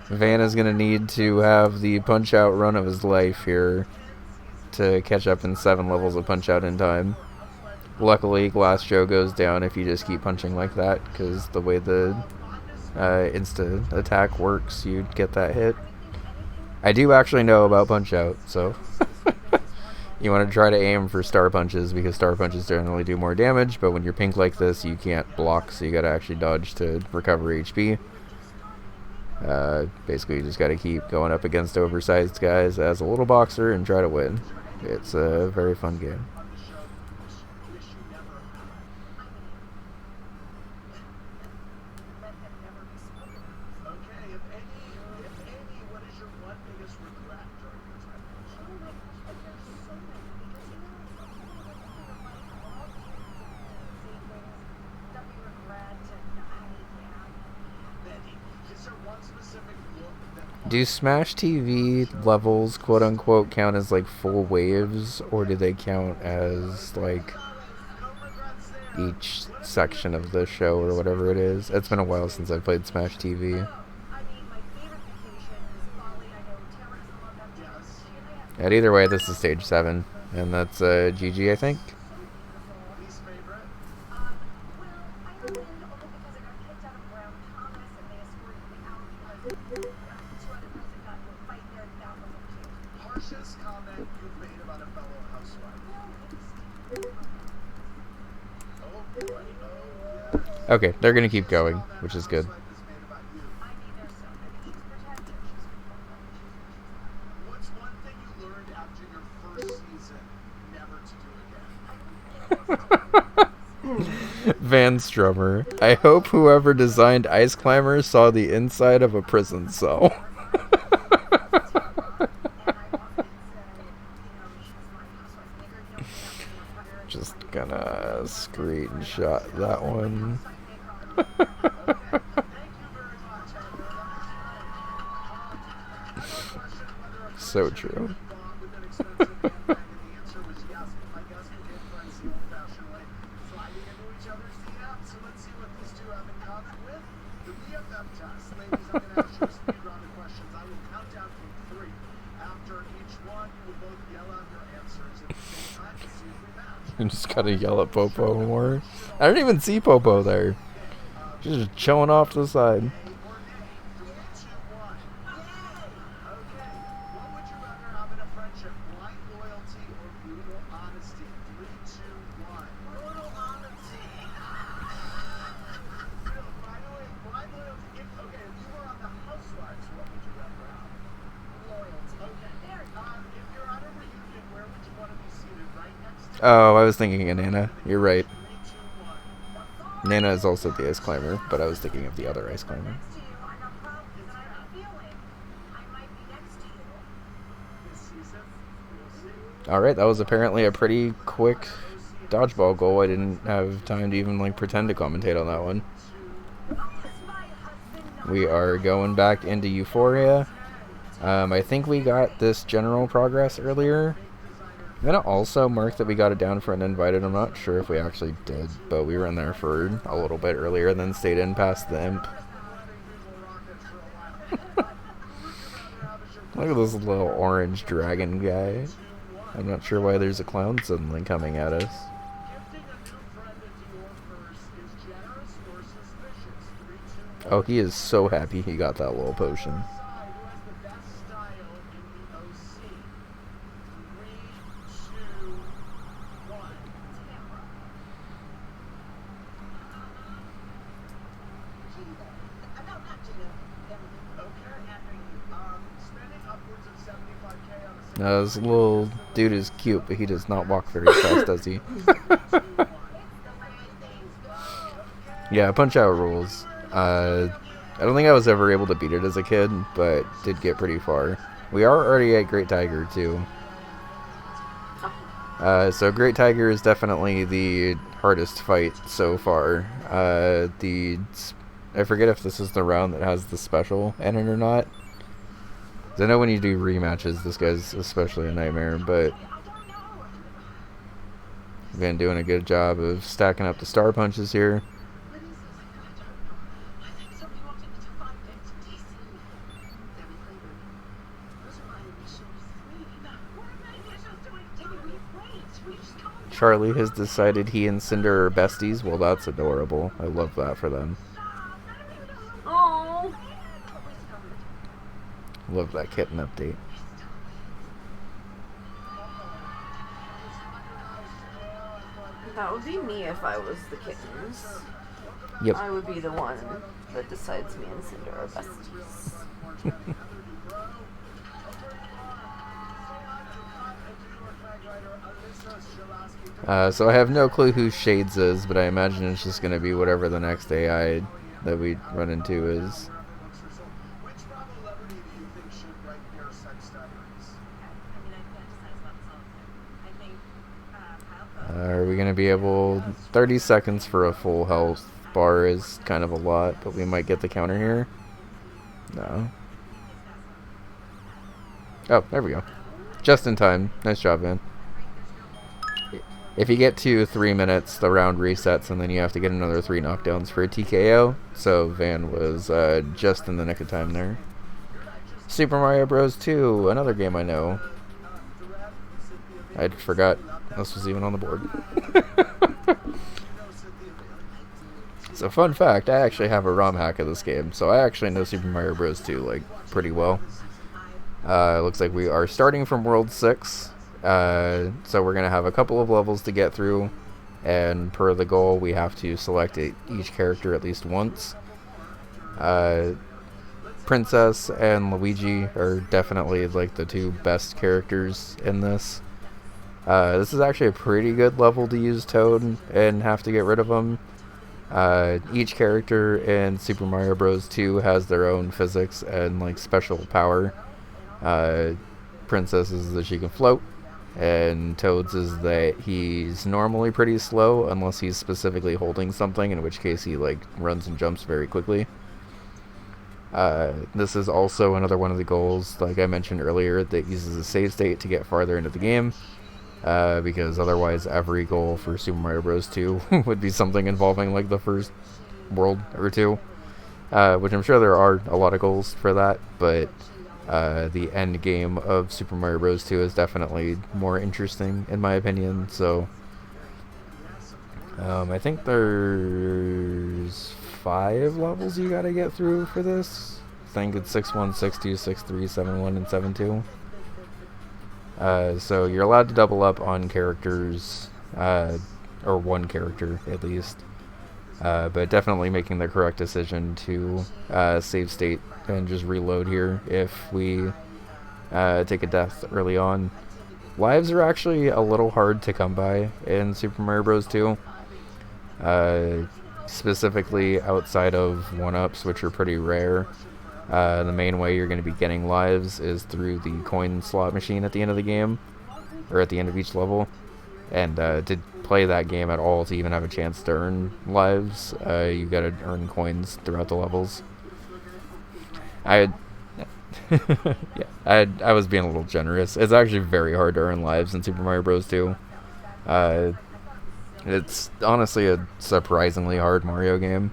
Van is going to need to have the punch-out run of his life here to catch up in 7 levels of punch-out in time. Luckily, Glass Joe goes down if you just keep punching like that, because the way the insta attack works, you'd get that hit. I do actually know about punch-out, so you want to try to aim for star punches, because star punches generally do more damage, but when you're pink like this, you can't block, so you gotta actually dodge to recover HP. Basically, you just gotta keep going up against oversized guys as a little boxer and try to win. It's a very fun game. Do Smash TV levels, quote unquote, count as like full waves, or do they count as like each section of the show or whatever it is? It's been a while since I played Smash TV. And either way, this is stage 7, and that's GG, I think. Okay, they're gonna keep going, which is good. Van Strummer. I hope whoever designed Ice Climber saw the inside of a prison cell. Just gonna screenshot that one. So true. You just gotta yell at Popo more. I don't even see Popo there. She's just chilling off to the side. Oh, I was thinking of Nana. You're right. Nana is also the Ice Climber, but I was thinking of the other Ice Climber. Alright, that was apparently a pretty quick dodgeball goal. I didn't have time to even like pretend to commentate on that one. We are going back into Euphoria. I think we got this general progress earlier. I'm gonna also mark that we got it down for an invited. I'm not sure if we actually did, but we were in there for a little bit earlier and then stayed in past the imp. Look at this little orange dragon guy. I'm not sure why there's a clown suddenly coming at us. Oh, he is so happy he got that little potion. No, this little dude is cute, but he does not walk very fast, does he? Yeah, Punch-Out rules. I don't think I was ever able to beat it as a kid, but did get pretty far. We are already at Great Tiger, too. So Great Tiger is definitely the hardest fight so far. I forget if this is the round that has the special in it or not. I know when you do rematches, this guy's especially a nightmare, but been doing a good job of stacking up the star punches here. Charlie has decided he and Cinder are besties. Well, that's adorable. I love that for them. Oh. Love that kitten update. That would be me if I was the kittens. Yep. I would be the one that decides me and Cinder are besties. So I have no clue who Shades is, but I imagine it's just going to be whatever the next AI that we run into is. Are we going to be able... 30 seconds for a full health bar is kind of a lot, but we might get the counter here. No. Oh, there we go. Just in time. Nice job, Van. If you get to 3 minutes, the round resets, and then you have to get another 3 knockdowns for a TKO. So Van was just in the nick of time there. Super Mario Bros. 2, another game I know. I forgot this was even on the board. So fun fact, I actually have a ROM hack of this game, so I actually know Super Mario Bros. 2 like pretty well. Looks like we are starting from World 6. So we're going to have a couple of levels to get through, and per the goal we have to select each character at least once. Princess and Luigi are definitely like the two best characters in this. This is actually a pretty good level to use Toad and have to get rid of him. Each character in Super Mario Bros. 2 has their own physics and like special power. Princess is that she can float, and Toad's is that he's normally pretty slow unless he's specifically holding something, in which case he like runs and jumps very quickly. This is also another one of the goals, like I mentioned earlier, that uses a save state to get farther into the game, because otherwise every goal for Super Mario Bros. 2 would be something involving like the first world or two, which I'm sure there are a lot of goals for that, but the end game of Super Mario Bros. 2 is definitely more interesting in my opinion. So I think there's 5 levels you gotta get through for this. I think it's 6-1, 6-2, 6-3, 7-1, and 7-2. So you're allowed to double up on characters, or one character at least. But definitely making the correct decision to save state and just reload here if we take a death early on. Lives are actually a little hard to come by in Super Mario Bros. 2. Specifically outside of 1-ups, which are pretty rare. The main way you're going to be getting lives is through the coin slot machine at the end of the game, or at the end of each level. And to play that game at all, to even have a chance to earn lives, you gotta earn coins throughout the levels. I was being a little generous. It's actually very hard to earn lives in Super Mario Bros. 2. It's honestly a surprisingly hard Mario game,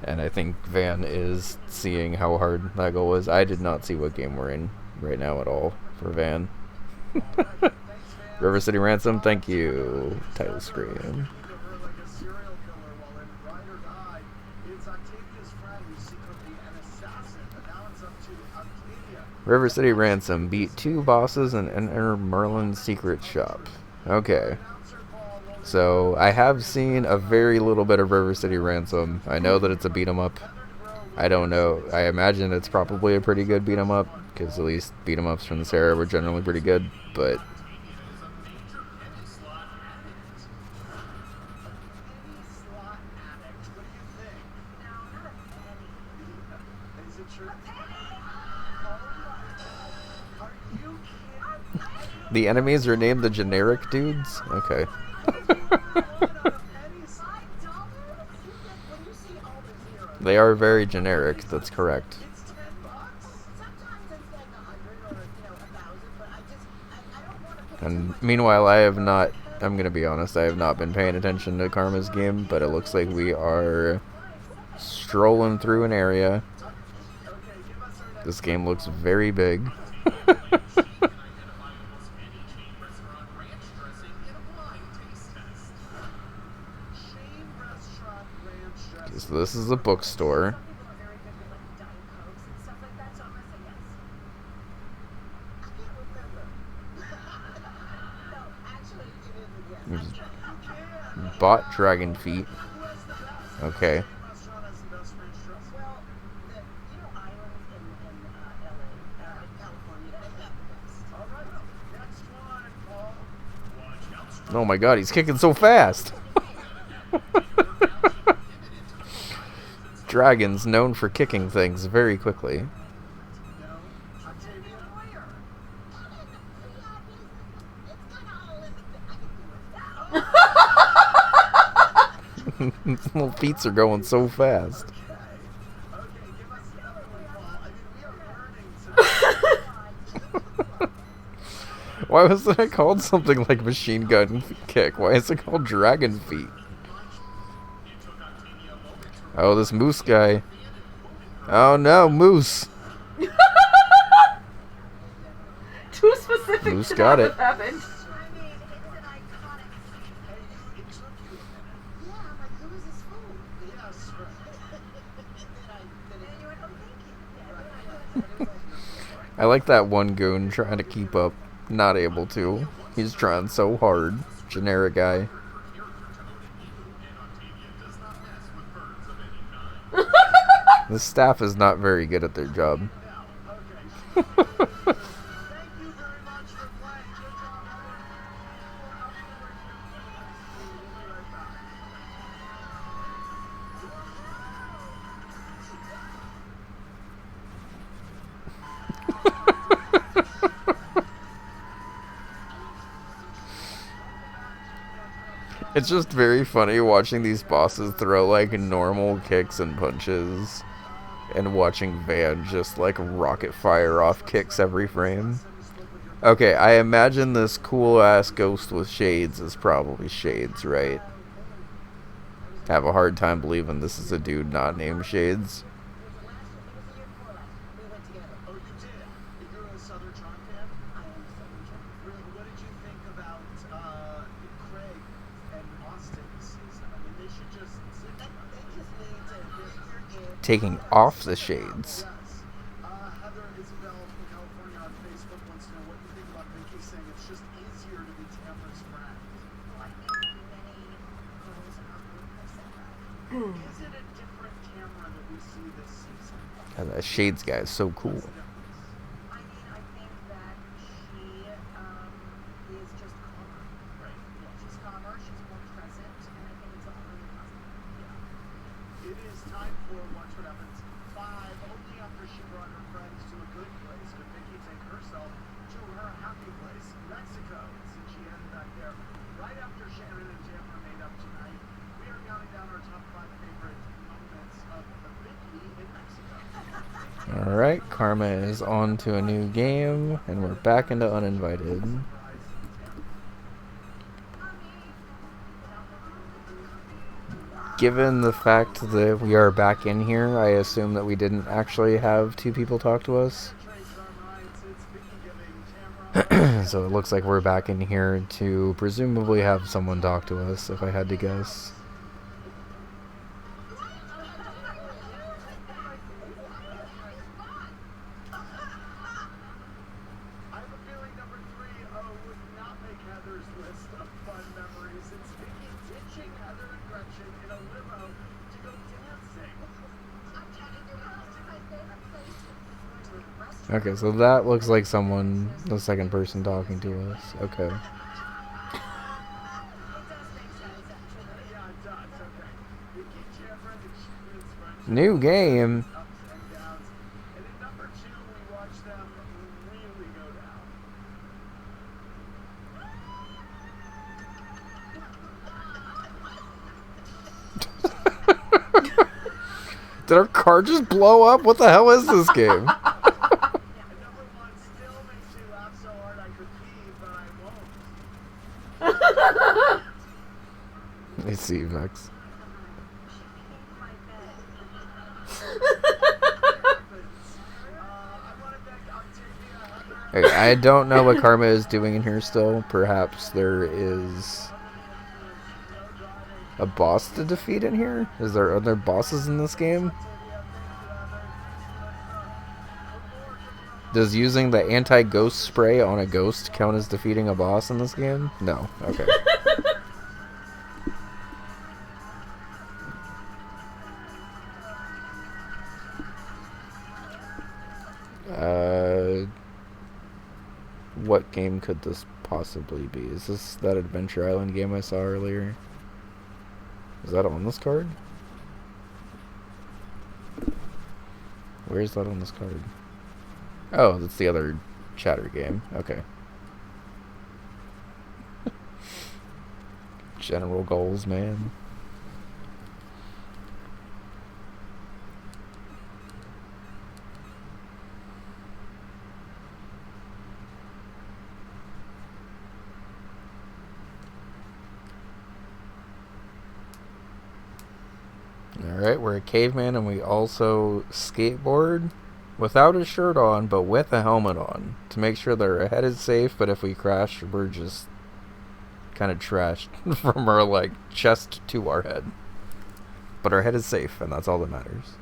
and I think Van is seeing how hard that goal is. I did not see what game we're in right now at all for Van. River City Ransom, thank you. Title screen. River City Ransom beat 2 bosses and enter Merlin's secret shop. Okay. So I have seen a very little bit of River City Ransom. I know that it's a beat 'em up. I don't know. I imagine it's probably a pretty good beat 'em up, because at least beat 'em ups from this era were generally pretty good, but the enemies are named the generic dudes? Okay. They are very generic, that's correct. And meanwhile, I'm gonna be honest, I have not been paying attention to Karma's game, but it looks like we are strolling through an area. This game looks very big. Okay, so this is a bookstore. Bought dragon feet. Okay. Oh my god, he's kicking so fast. Dragons known for kicking things very quickly. Little feet are going so fast. Why wasn't it called something like machine gun kick? Why is it called dragon feet? Oh, this moose guy. Oh no, moose. Too specific Moose to got know it. what happened. I like that one goon trying to keep up. Not able to. He's trying so hard. Generic guy. The staff is not very good at their job. It's just very funny watching these bosses throw like normal kicks and punches and watching Van just like rocket fire off kicks every frame. Okay, I imagine this cool ass ghost with shades is probably Shades, right? Have a hard time believing this is a dude not named Shades. Taking off the shades. And that shades guy is so cool. Alright, Karma is on to a new game, and we're back into Uninvited. Given the fact that we are back in here, I assume that we didn't actually have two people talk to us. So it looks like we're back in here to presumably have someone talk to us, if I had to guess. Okay, so that looks like someone, the second person talking to us. Okay. New game? Did our car just blow up? What the hell is this game? I see, Vex. Okay, I don't know what Karma is doing in here still. Perhaps there is a boss to defeat in here? Are there bosses in this game? Does using the anti-ghost spray on a ghost count as defeating a boss in this game? No. Okay. What game could this possibly be? Is this that Adventure Island game I saw earlier? Is that on this card? Where is that on this card? Oh, that's the other chatter game. Okay. General goals, man. Alright, we're a caveman and we also skateboard without a shirt on, but with a helmet on to make sure that our head is safe, but if we crash, we're just kind of trashed from our, like, chest to our head. But our head is safe, and that's all that matters.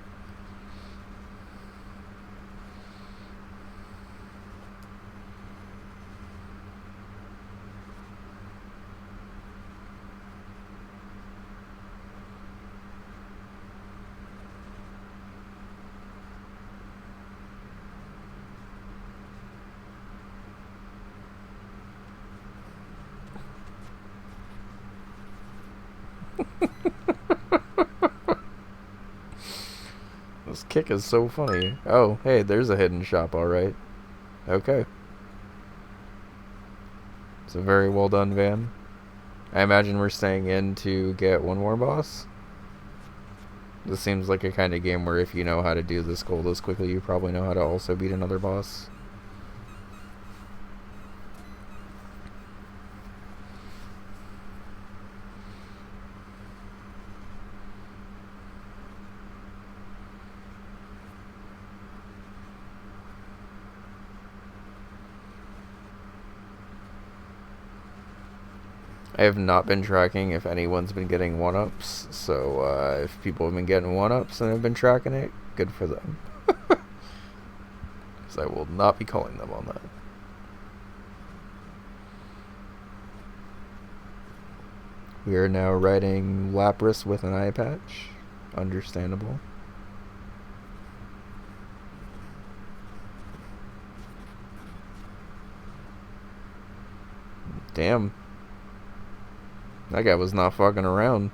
This kick is so funny. Oh, hey, there's a hidden shop, alright. Okay. It's a very well done van. I imagine we're staying in to get one more boss. This seems like a kind of game where if you know how to do this goal this quickly, you probably know how to also beat another boss. I have not been tracking if anyone's been getting 1-ups, so if people have been getting 1-ups and have been tracking it, good for them. Because I will not be calling them on that. We are now riding Lapras with an eye patch. Understandable. Damn. That guy was not fucking around.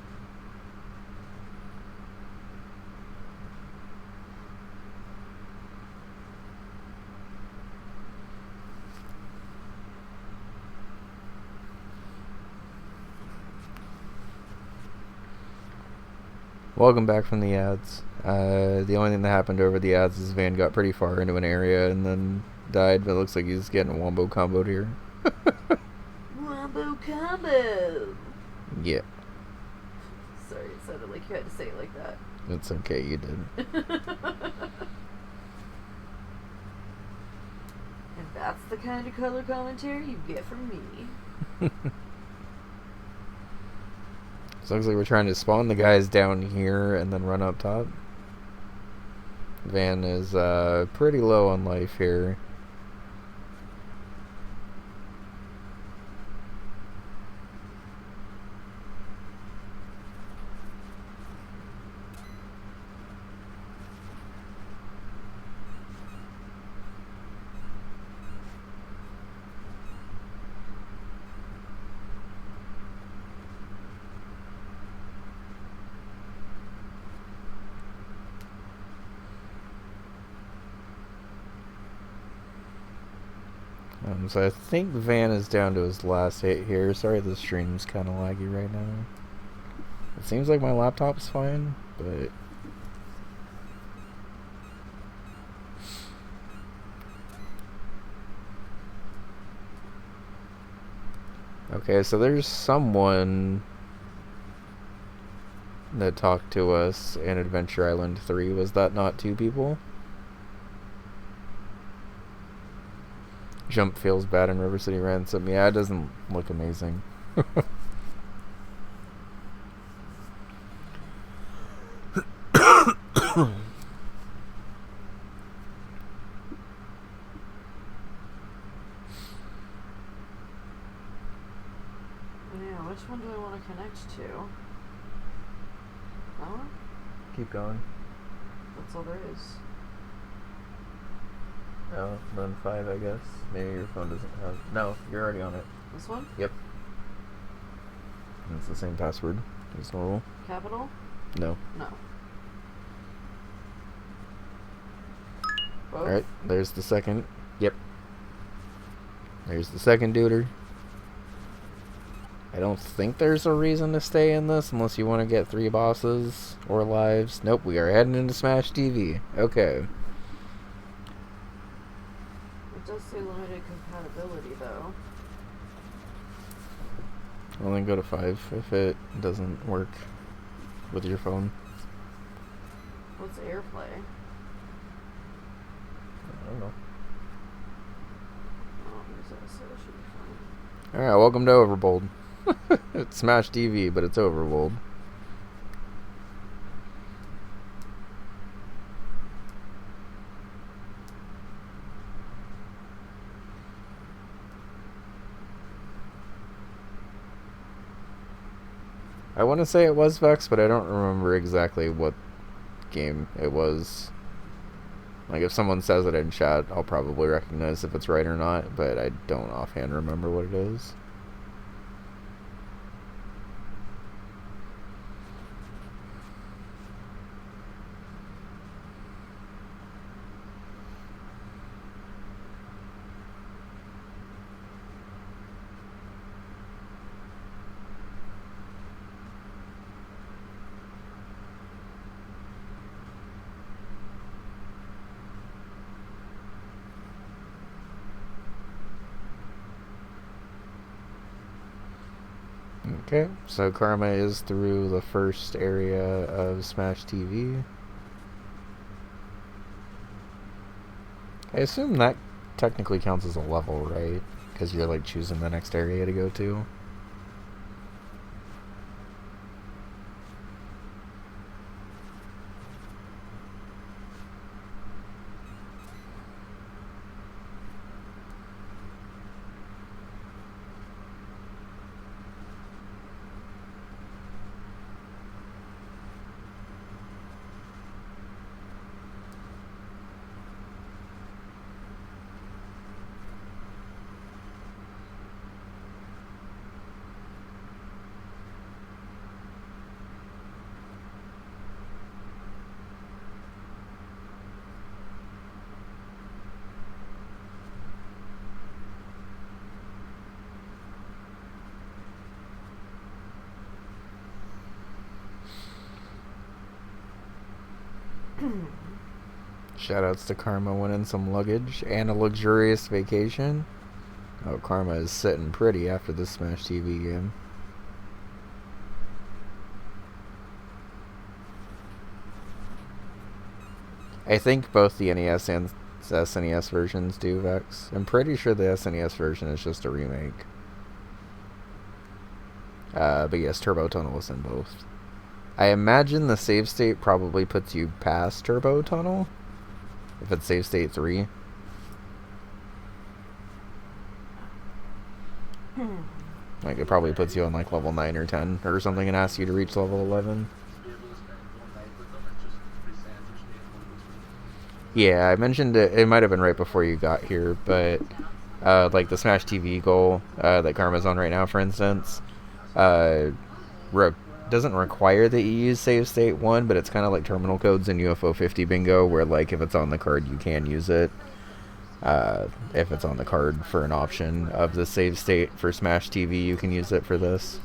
Welcome back from the ads. The only thing that happened over the ads is Van got pretty far into an area and then died, but it looks like he's getting wombo comboed here. Wombo combo! Yeah. Sorry, it sounded like you had to say it like that. It's okay, you did. And that's the kind of color commentary you get from me. So it looks like we're trying to spawn the guys down here and then run up top. Van is pretty low on life here. So I think Van is down to his last hit here. Sorry the stream's kind of laggy right now. It seems like my laptop's fine, but... Okay, so there's someone that talked to us in Adventure Island 3. Was that not 2 people? Jump feels bad in River City Ransom. Yeah, it doesn't look amazing. Yeah, which one do I want to connect to? That one? Keep going. That's all there is. Oh, then 5, I guess. Maybe your phone doesn't have... No, you're already on it. This one? Yep. And it's the same password as normal. Capital? No. No. Both? Alright, there's the second. Yep. There's the second duder. I don't think there's a reason to stay in this unless you want to get 3 bosses or lives. Nope, we are heading into Smash TV. Okay. It does say limited compatibility, though. Well, then go to 5 if it doesn't work with your phone. What's AirPlay? I don't know. Oh, here's that, so it should be fine. Alright, welcome to Overbold. It's Smash TV, but it's Overbold. I want to say it was Vex, but I don't remember exactly what game it was. Like, if someone says it in chat, I'll probably recognize if it's right or not, but I don't offhand remember what it is. Okay, so Karma is through the first area of Smash TV. I assume that technically counts as a level, right? Because you're like choosing the next area to go to. Shoutouts to Karma winning some luggage and a luxurious vacation. Oh, Karma is sitting pretty after this Smash TV game. I think both the NES and SNES versions do, Vex. I'm pretty sure the SNES version is just a remake. But yes, Turbo Tunnel is in both. I imagine the save state probably puts you past Turbo Tunnel. If it's save state 3. Like, it probably puts you on like level 9 or 10 or something and asks you to reach level 11. Yeah, I mentioned it. It might have been right before you got here, but like the Smash TV goal that Karma's on right now, for instance, doesn't require that you use save state 1, but it's kind of like terminal codes in UFO 50 Bingo, where like if it's on the card, you can use it. If it's on the card for an option of the save state for Smash TV, you can use it for this.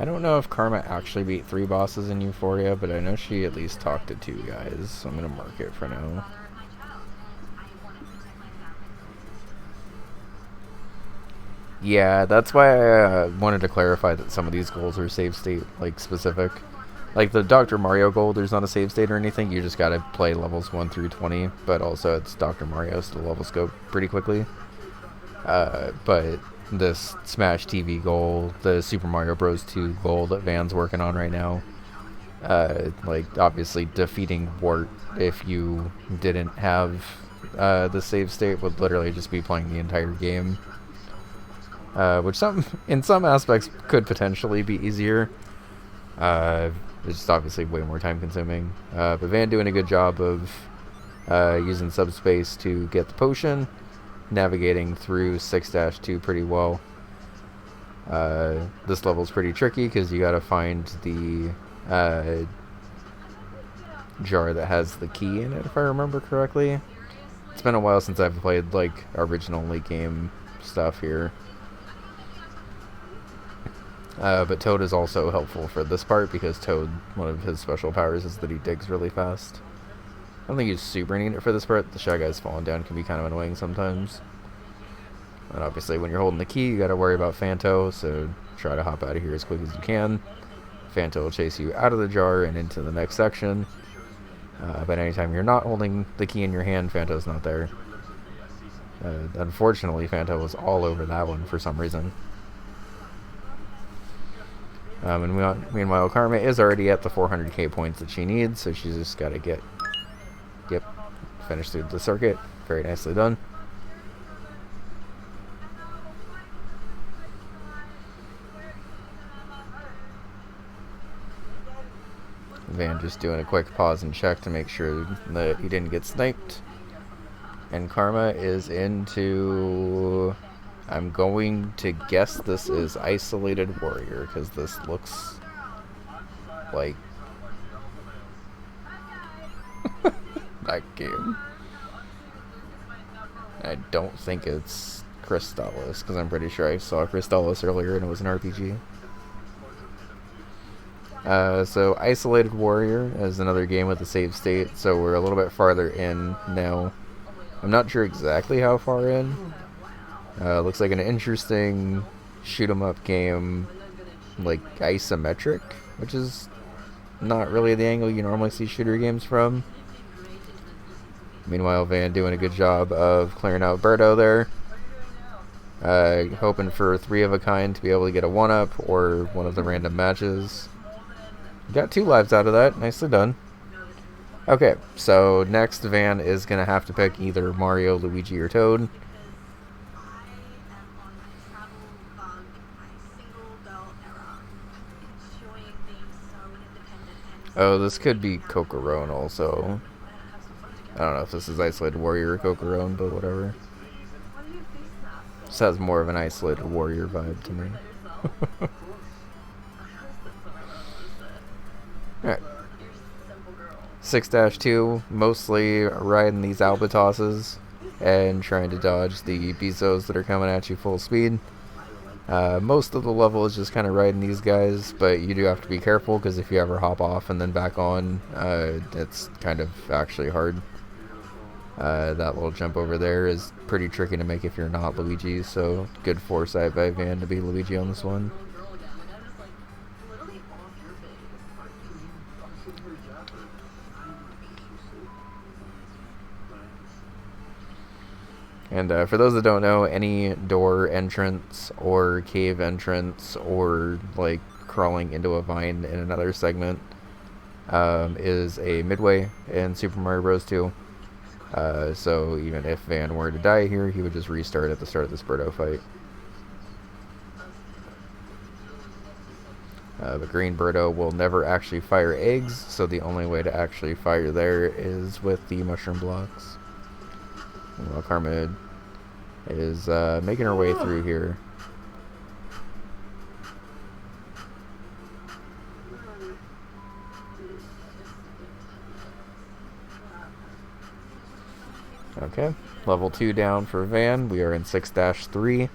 I don't know if Karma actually beat 3 bosses in Euphoria, but I know she at least talked to 2 guys, so I'm gonna mark it for now. Yeah, that's why I wanted to clarify that some of these goals are save state like specific. Like the Dr. Mario Gold, there's not a save state or anything. You just gotta play levels 1 through 20. But also it's Dr. Mario, so the levels go pretty quickly. But this Smash TV Gold, the Super Mario Bros. 2 Gold that Van's working on right now, like obviously defeating Wart if you didn't have the save state would literally just be playing the entire game. Which in some aspects could potentially be easier. It's just obviously way more time consuming. But Van doing a good job of using subspace to get the potion, navigating through 6-2 pretty well. This level's pretty tricky because you gotta find the jar that has the key in it, if I remember correctly. It's been a while since I've played like original late game stuff here. But Toad is also helpful for this part because Toad, one of his special powers is that he digs really fast. I don't think he's super neat it for this part. The Shy Guys falling down can be kind of annoying sometimes. And obviously when you're holding the key, you gotta worry about Phanto, so try to hop out of here as quick as you can. Phanto will chase you out of the jar and into the next section. But anytime you're not holding the key in your hand, Phanto's not there. Unfortunately, Phanto was all over that one for some reason. And meanwhile, Karma is already at the 400k points that she needs, so she's just got to finish through the circuit. Very nicely done. Van just doing a quick pause and check to make sure that he didn't get sniped. And Karma is into... I'm going to guess this is Isolated Warrior, because this looks like that game. I don't think it's Crystallis, because I'm pretty sure I saw Crystallis earlier and it was an RPG. So Isolated Warrior is another game with a save state, so we're a little bit farther in now. I'm not sure exactly how far in. Looks like an interesting shoot-'em-up game, like isometric, which is not really the angle you normally see shooter games from. Meanwhile, Van doing a good job of clearing out Birdo there. Hoping for 3 of a kind to be able to get a 1-up or one of the random matches. Got 2 lives out of that. Nicely done. Okay, so next Van is going to have to pick either Mario, Luigi, or Toad. Oh, this could be Kokorone also. I don't know if this is Isolated Warrior or Kokorone, but whatever. This has more of an Isolated Warrior vibe to me. Alright. 6-2, mostly riding these albatrosses and trying to dodge the Bezos that are coming at you full speed. Most of the level is just kind of riding these guys, but you do have to be careful because if you ever hop off and then back on, it's kind of actually hard. That little jump over there is pretty tricky to make if you're not Luigi, so good foresight by Van to be Luigi on this one. And for those that don't know, any door entrance or cave entrance or like crawling into a vine in another segment is a midway in Super Mario Bros. 2. So even if Van were to die here, he would just restart at the start of this Birdo fight. The green Birdo will never actually fire eggs, so the only way to actually fire there is with the mushroom blocks. Well, Karma is making her way through here. Okay, level 2 down for Van. We are in 6-3.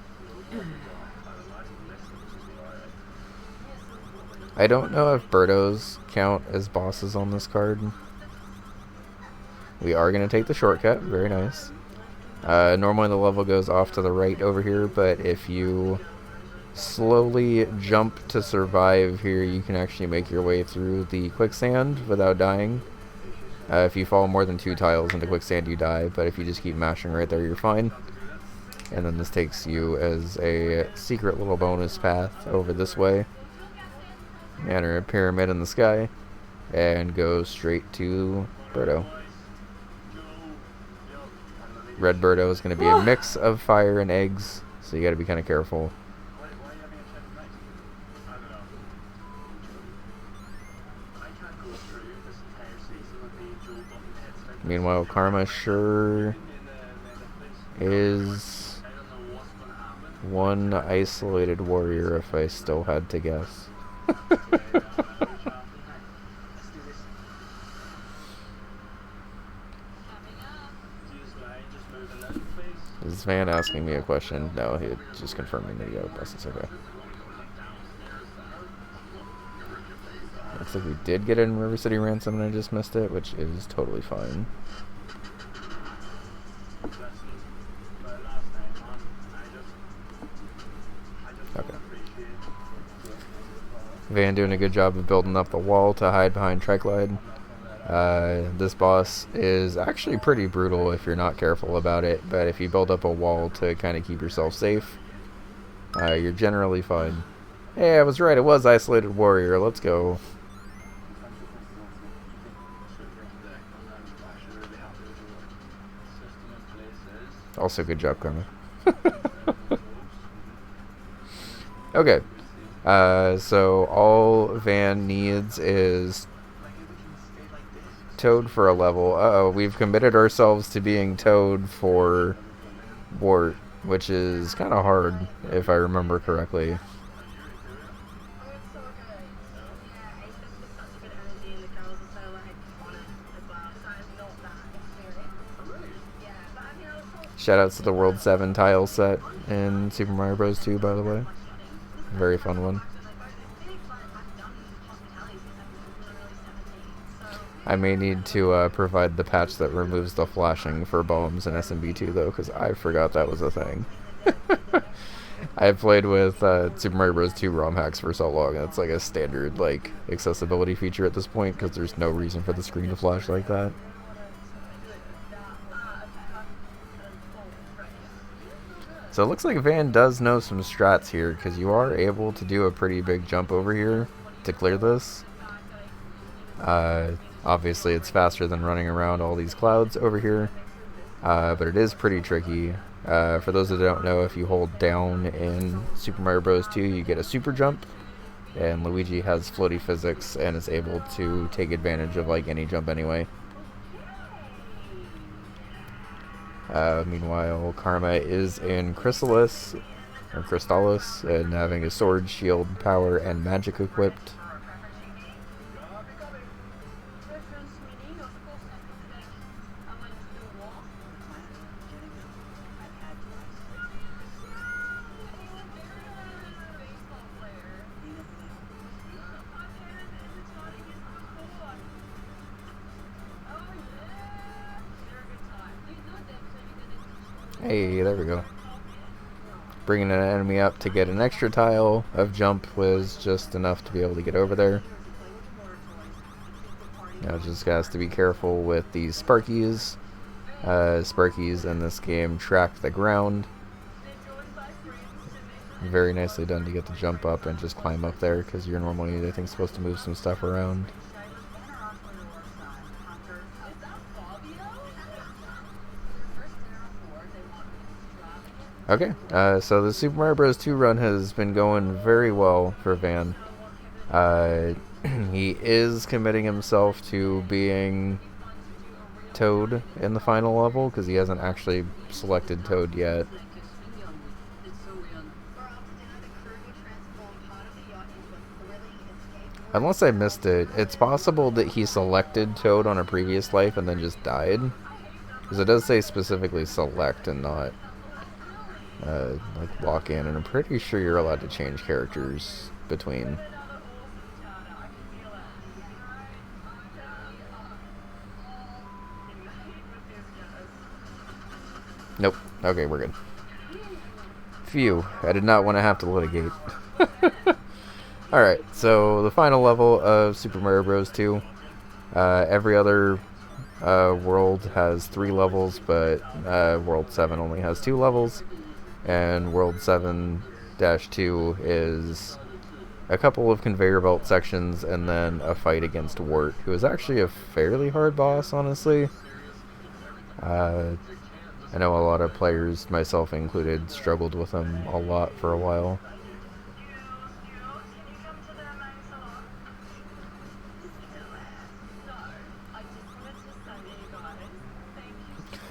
I don't know if Birdos count as bosses on this card. We are going to take the shortcut. Very nice. Normally the level goes off to the right over here, but if you slowly jump to survive here, you can actually make your way through the quicksand without dying. If you fall more than 2 tiles into quicksand, you die, but if you just keep mashing right there, you're fine. And then this takes you as a secret little bonus path over this way. Enter a pyramid in the sky, and go straight to Birdo. Red Birdo is going to be a mix of fire and eggs, so you got to be kind of careful. Meanwhile, Karma sure is one isolated warrior, if I still had to guess. Is Van asking me a question? No, he just confirming the bus is okay. Looks like we did get it in River City Ransom and I just missed it, which is totally fine. Okay. Van doing a good job of building up the wall to hide behind Triglide. This boss is actually pretty brutal if you're not careful about it, but if you build up a wall to kind of keep yourself safe, you're generally fine. Hey, I was right, it was Isolated Warrior, let's go. Also, good job, Karma. Okay, so all Van needs is Toad for a level. Uh-oh, we've committed ourselves to being Toad for Wart, which is kind of hard, if I remember correctly. Shoutouts to the World 7 tile set in Super Mario Bros. 2, by the way. Very fun one. I may need to provide the patch that removes the flashing for bombs in SMB2, though, because I forgot that was a thing. I've played with Super Mario Bros. 2 ROM hacks for so long, and it's like a standard like accessibility feature at this point, because there's no reason for the screen to flash like that. So it looks like Van does know some strats here, because you are able to do a pretty big jump over here to clear this. Obviously it's faster than running around all these clouds over here, but it is pretty tricky. For those that don't know, if you hold down in Super Mario Bros. 2, you get a super jump, and Luigi has floaty physics and is able to take advantage of like any jump anyway. Meanwhile, Karma is in Chrysalis, or Crystallis, and having a sword, shield, power, and magic equipped. Hey, there we go. Bringing an enemy up to get an extra tile of jump was just enough to be able to get over there. Now just has to be careful with these Sparkies. Sparkies in this game track the ground. Very nicely done to get the jump up and just climb up there, because you're normally, I think, supposed to move some stuff around. Okay, so the Super Mario Bros. 2 run has been going very well for Van. He is committing himself to being Toad in the final level, because he hasn't actually selected Toad yet. Unless I missed it, it's possible that he selected Toad on a previous life and then just died. Because it does say specifically select and not like lock in, and I'm pretty sure you're allowed to change characters between. Nope. Okay, we're good. Phew, I did not want to have to litigate. Alright, so the final level of Super Mario Bros. 2. Every other world has 3 levels, but World 7 only has 2 levels. And World 7-2 is a couple of conveyor belt sections and then a fight against Wart, who is actually a fairly hard boss, honestly. I know a lot of players, myself included, struggled with him a lot for a while.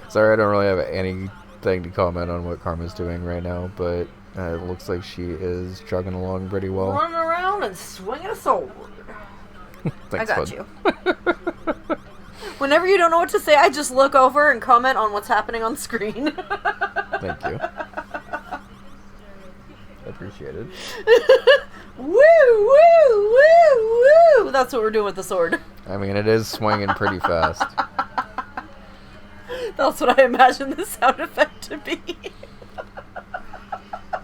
Sorry, I don't really have anything to comment on what Karma's doing right now, but it looks like she is chugging along pretty well. Running around and swinging a sword. Thanks, I got bud. you. Whenever you don't know what to say, I just look over and comment on what's happening on screen. Thank you. Appreciate it. Woo, woo, woo, woo! That's what we're doing with the sword. I mean, it is swinging pretty fast. That's what I imagine the sound effect to be.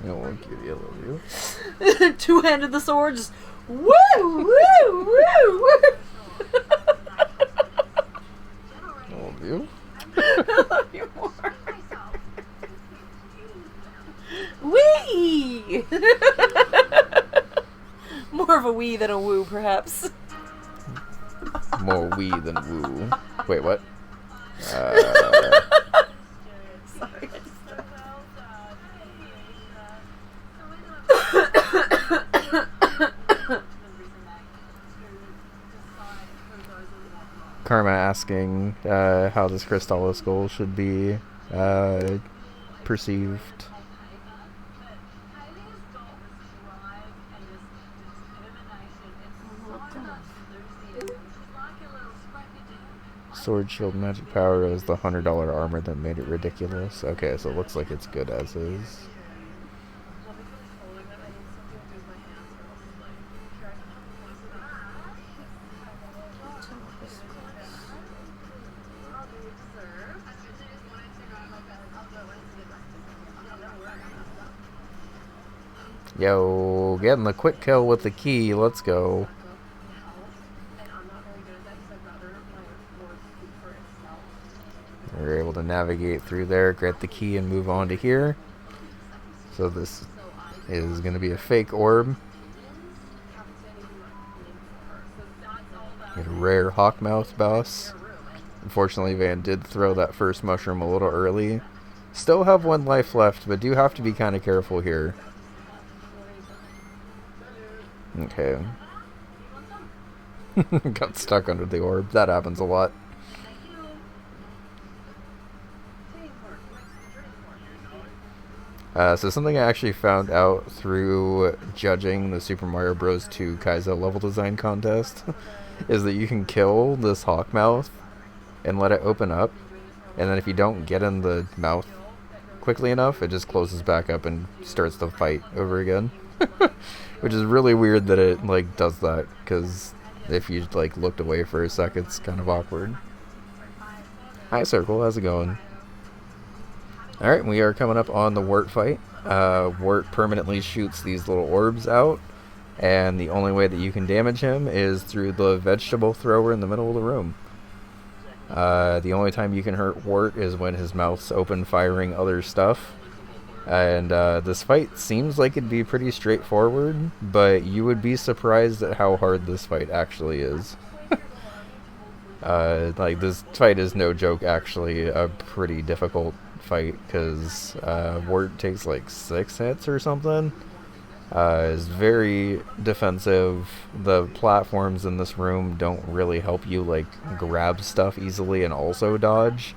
Oh, cutie, I love you. Two-handed the sword, just woo, woo, woo, woo. I love you. I love you more. Wee! More of a wee than a woo, perhaps. More wee than woo. Wait, what? Sorry, Karma asking how this Crystallo skull should be perceived. Sword, shield, magic power is the $100 armor that made it ridiculous. Okay, so it looks like it's good as is. Yo, getting the quick kill with the key. Let's go. We're able to navigate through there, get the key, and move on to here. So this is going to be a fake orb. Get a rare Hawkmouth boss. Unfortunately, Van did throw that first mushroom a little early. Still have 1 life left, but do have to be kind of careful here. Okay. Got stuck under the orb. That happens a lot. So something I actually found out through judging the Super Mario Bros. 2 Kaizo level design contest is that you can kill this Hawkmouth and let it open up, and then if you don't get in the mouth quickly enough, it just closes back up and starts the fight over again. Which is really weird that it like does that, because if you like looked away for a sec, it's kind of awkward. Hi Circle, how's it going? Alright, we are coming up on the Wart fight. Wart permanently shoots these little orbs out, and the only way that you can damage him is through the vegetable thrower in the middle of the room. The only time you can hurt Wart is when his mouth's open firing other stuff. And this fight seems like it'd be pretty straightforward, but you would be surprised at how hard this fight actually is. Like, this fight is no joke, actually a pretty difficult fight, because Wart takes like 6 hits or something. Is very defensive. The platforms in this room don't really help you like grab stuff easily and also dodge.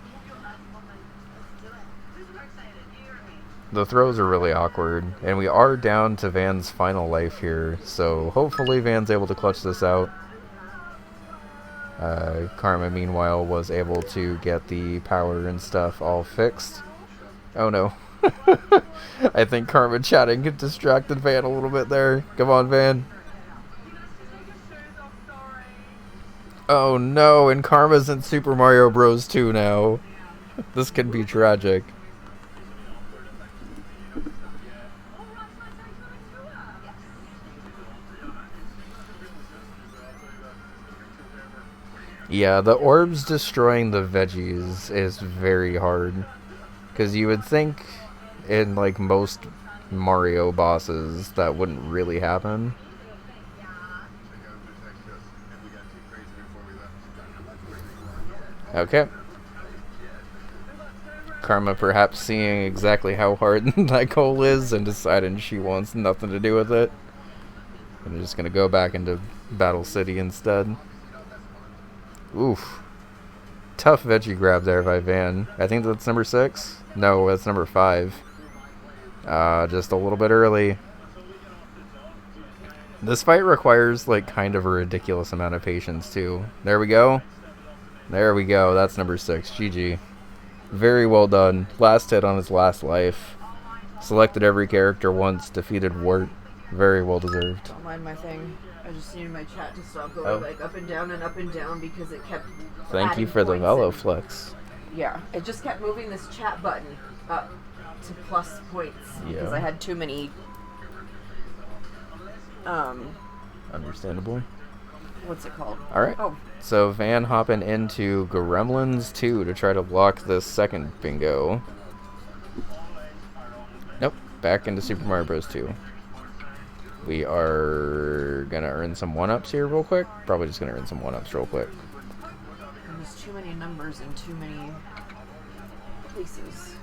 The throws are really awkward, and we are down to Van's final life here, so hopefully Van's able to clutch this out. Karma, meanwhile, was able to get the power and stuff all fixed. Oh no. I think Karma chatting distracted Van a little bit there. Come on, Van. Oh no, and Karma's in Super Mario Bros. 2 now. This could be tragic. Yeah, the orbs destroying the veggies is very hard. Because you would think in, like, most Mario bosses that wouldn't really happen. Okay. Karma perhaps seeing exactly how hard that goal is and deciding she wants nothing to do with it. I'm just gonna go back into Battle City instead. Oof. Tough veggie grab there by Van. I think that's number 6. No, that's number 5. Just a little bit early. This fight requires, like, kind of a ridiculous amount of patience, too. There we go. There we go. That's number 6. GG. Very well done. Last hit on his last life. Selected every character once. Defeated Wart. Very well deserved. Don't mind my thing. I just needed my chat to stop going like up and down because it kept. Thank you for the Veloflex. Yeah, it just kept moving this chat button up to plus points because I had too many. Understandable. What's it called? Alright. Oh. So Van hopping into Gremlins 2 to try to lock this second bingo. Nope. Back into Super Mario Bros. 2. We are gonna earn some 1-ups here real quick. Probably just gonna earn some 1-ups real quick. There's too many numbers and too many places.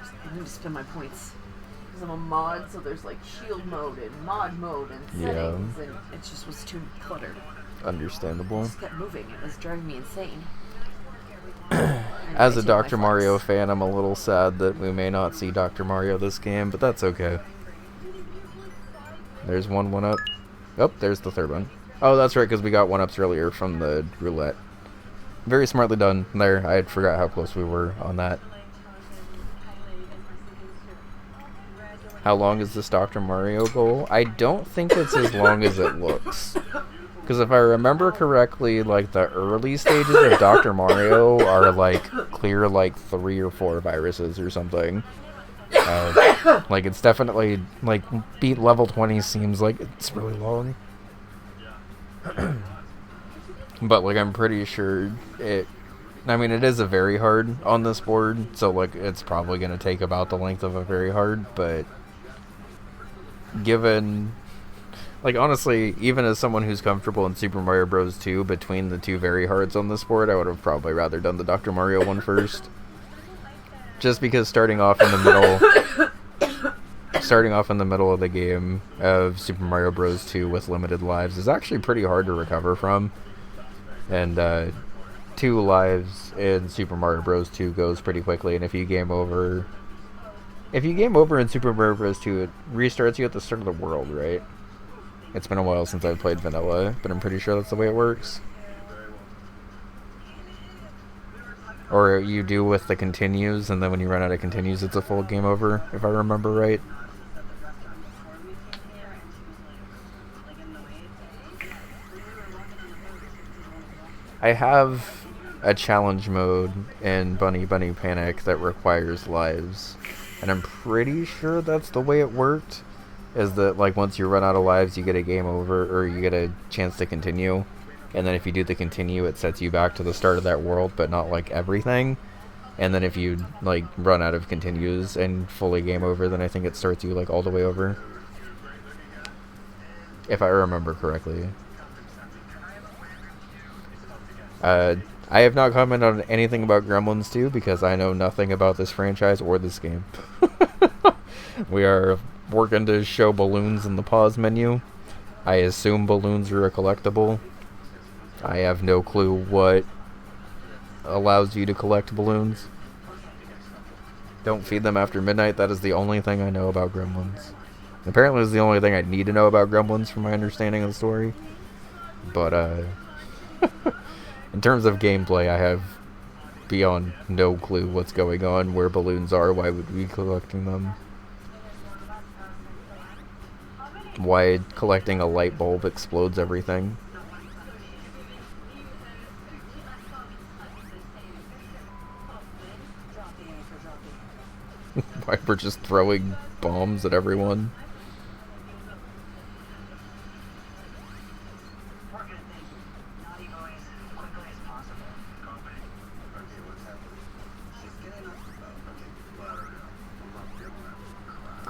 I need to spend my points. Because I'm a mod, so there's like shield mode and mod mode and settings, and it just was too cluttered. Understandable. It just kept moving. It was driving me insane. As a Dr. Mario fan, I'm a little sad that we may not see Dr. Mario this game, but that's okay. There's 1-up. Oh, there's the third one. Oh, that's right, because we got 1-ups earlier from the roulette. Very smartly done there. I forgot how close we were on that. How long is this Dr. Mario goal? I don't think it's as long as it looks. Because if I remember correctly, like, the early stages of Dr. Mario are, like, clear, like, 3 or 4 viruses or something. Like, it's definitely, like, beat level 20 seems like it's really long. But, like, I'm pretty sure it... I mean, it is a very hard on this board, so, like, it's probably going to take about the length of a very hard, but... Given... Like, honestly, even as someone who's comfortable in Super Mario Bros. 2, between the 2 very hards on this board, I would have probably rather done the Dr. Mario one first. Just because starting off in the middle of the game of Super Mario Bros. 2 with limited lives is actually pretty hard to recover from. And 2 lives in Super Mario Bros. 2 goes pretty quickly, and if you game over in Super Mario Bros. 2, it restarts you at the start of the world, right? It's been a while since I've played vanilla, but I'm pretty sure that's the way it works. Or you do with the continues, and then when you run out of continues, it's a full game over, if I remember right. I have a challenge mode in Bunny Bunny Panic that requires lives, and I'm pretty sure that's the way it worked. Is that, like, once you run out of lives, you get a game over, or you get a chance to continue. And then if you do the continue, it sets you back to the start of that world, but not, like, everything. And then if you, like, run out of continues and fully game over, then I think it starts you, like, all the way over. If I remember correctly. I have not commented on anything about Gremlins 2, because I know nothing about this franchise or this game. We are... working to show balloons in the pause menu. I assume balloons are a collectible. I have no clue what allows you to collect balloons. Don't feed them after midnight. That is the only thing I know about Gremlins. Apparently it's the only thing I need to know about Gremlins from my understanding of the story. But in terms of gameplay, I have beyond no clue what's going on, where balloons are, why would we be collecting them. Why collecting a light bulb explodes everything. Why we're just throwing bombs at everyone.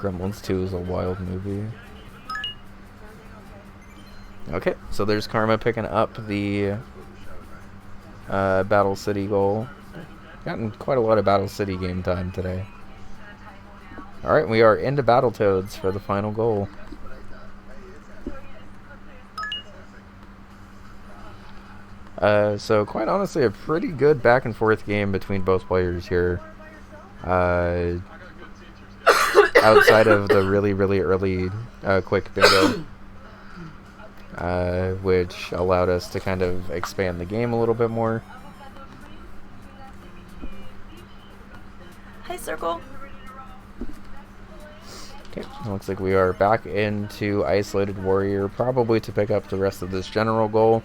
Gremlins 2 is a wild movie. Okay, so there's Karma picking up the Battle City goal. Gotten quite a lot of Battle City game time today. Alright, we are into Battletoads for the final goal. So quite honestly, a pretty good back and forth game between both players here. Outside of the really, really early quick bingo, which allowed us to kind of expand the game a little bit more. Hi, Circle. Okay, looks like we are back into Isolated Warrior, probably to pick up the rest of this general goal.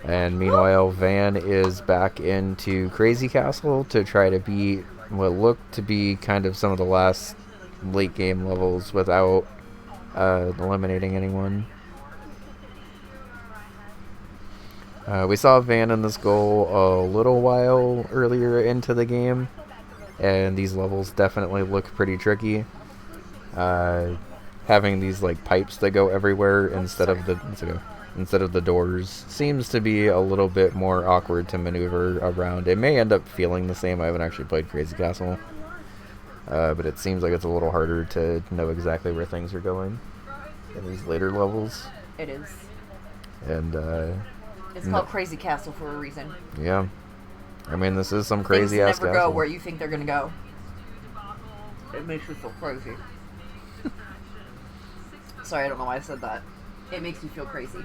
And meanwhile, Van is back into Crazy Castle to try to beat what looked to be kind of some of the last late game levels without eliminating anyone. We saw Van in this goal a little while earlier into the game, and these levels definitely look pretty tricky. Having these like pipes that go everywhere instead of the doors seems to be a little bit more awkward to maneuver around. It may end up feeling the same. I haven't actually played Crazy Castle, but it seems like it's a little harder to know exactly where things are going in these later levels. It is. And It's called Crazy Castle for a reason. yeah, I mean, this is some crazy ass Things never castle. go where you think they're gonna go. It makes me feel crazy. Sorry, I don't know why I said that. It makes me feel crazy.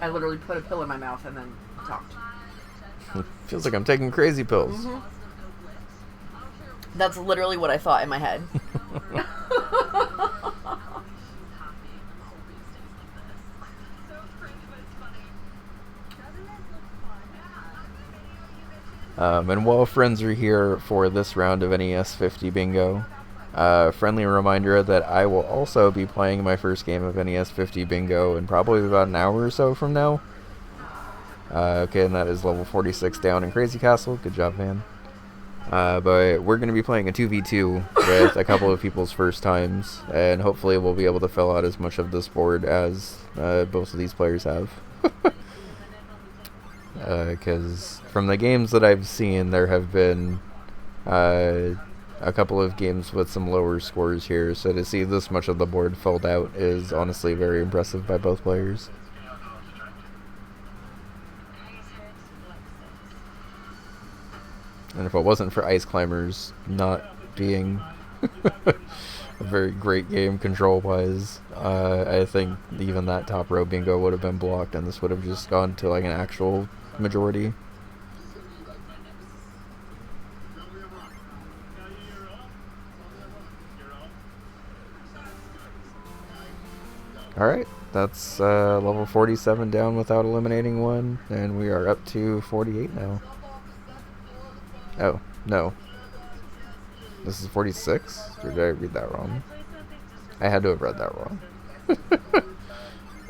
I literally put a pill in my mouth and then talked. Feels like I'm taking crazy pills. Mm-hmm. That's literally what I thought in my head. And while friends are here for this round of NES 50 Bingo, friendly reminder that I will also be playing my first game of NES 50 Bingo in probably about an hour or so from now. Okay, and that is level 46 down in Crazy Castle. Good job, Van. But we're going to be playing a 2v2 with a couple of people's first times, and hopefully we'll be able to fill out as much of this board as both of these players have. Because from the games that I've seen, there have been a couple of games with some lower scores here, so to see this much of the board filled out is honestly very impressive by both players. And if it wasn't for Ice Climbers not being a very great game control-wise, I think even that top row bingo would have been blocked, and this would have just gone to like an actual majority. Alright, that's level 47 down without eliminating one, and we are up to 48 now. Oh, no. This is 46? Or did I read that wrong? I had to have read that wrong.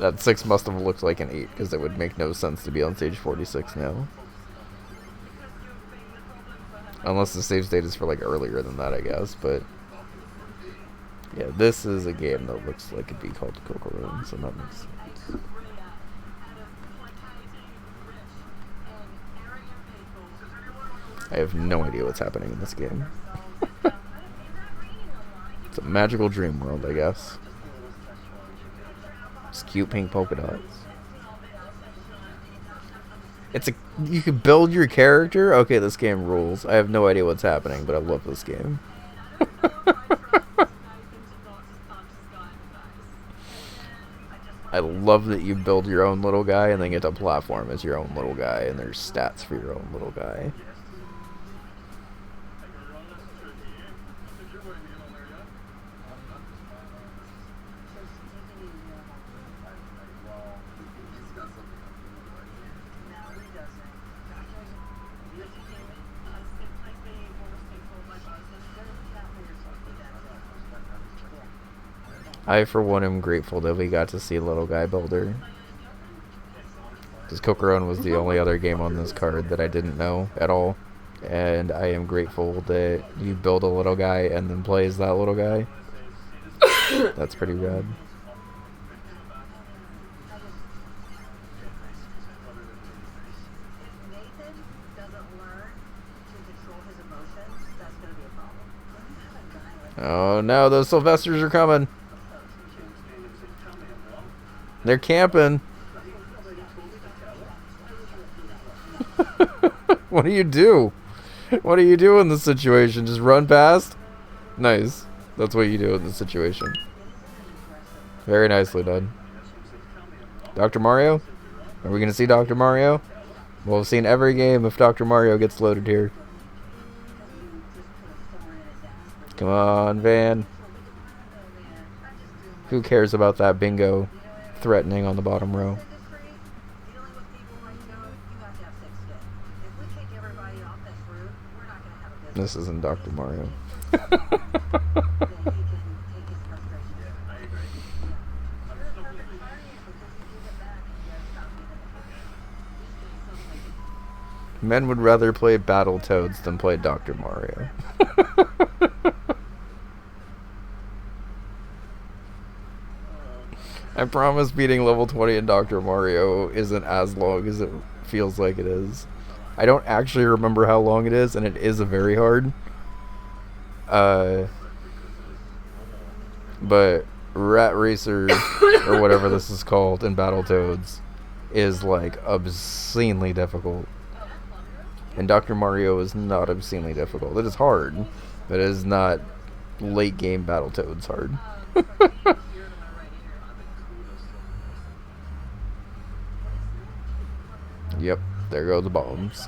That 6 must have looked like an 8, because it would make no sense to be on stage 46 now. Unless the save state is for like earlier than that, I guess, but... yeah, this is a game that looks like it'd be called Cocoa, so that makes sense. I have no idea what's happening in this game. It's a magical dream world, I guess. It's cute pink polka dots. You can build your character? Okay, this game rules. I have no idea what's happening, but I love this game. I love that you build your own little guy and then get to platform as your own little guy, and there's stats for your own little guy. I, for one, am grateful that we got to see Little Guy Builder. Because Cocoron was the only other game on this card that I didn't know at all. and I am grateful that you build a little guy and then play as that little guy. That's pretty rad. Oh no, those Sylvesters are coming. They're camping. What do you do? What do you do in this situation? Just run past? Nice. That's what you do in this situation. Very nicely done. Dr. Mario? Are we going to see Dr. Mario? Well, we've seen every game if Dr. Mario gets loaded here. Come on, Van. Who cares about that bingo threatening on the bottom row? This isn't Dr. Mario. Men would rather play Battletoads than play Dr. Mario. I promise beating level 20 in Dr. Mario isn't as long as it feels like it is. I don't actually remember how long it is, and it is a very hard. But Rat Racer, or whatever this is called in Battletoads, is like obscenely difficult. And Dr. Mario is not obscenely difficult. It is hard, but it is not late game Battletoads hard. Yep, there go the bombs.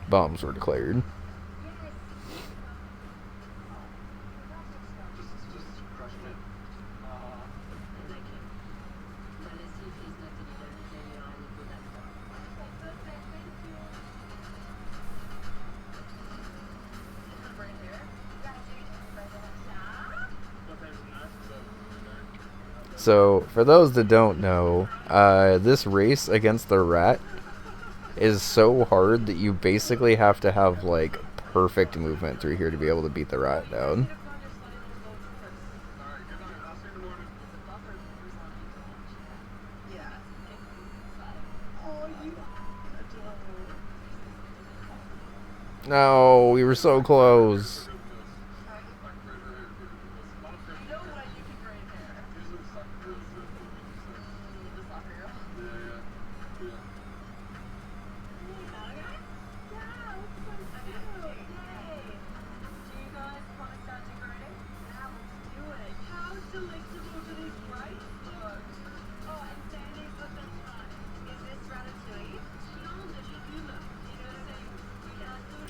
Bombs were declared. So, for those that don't know, this race against the rat is so hard that you basically have to have, like, perfect movement through here to be able to beat the rat down. No, we were so close.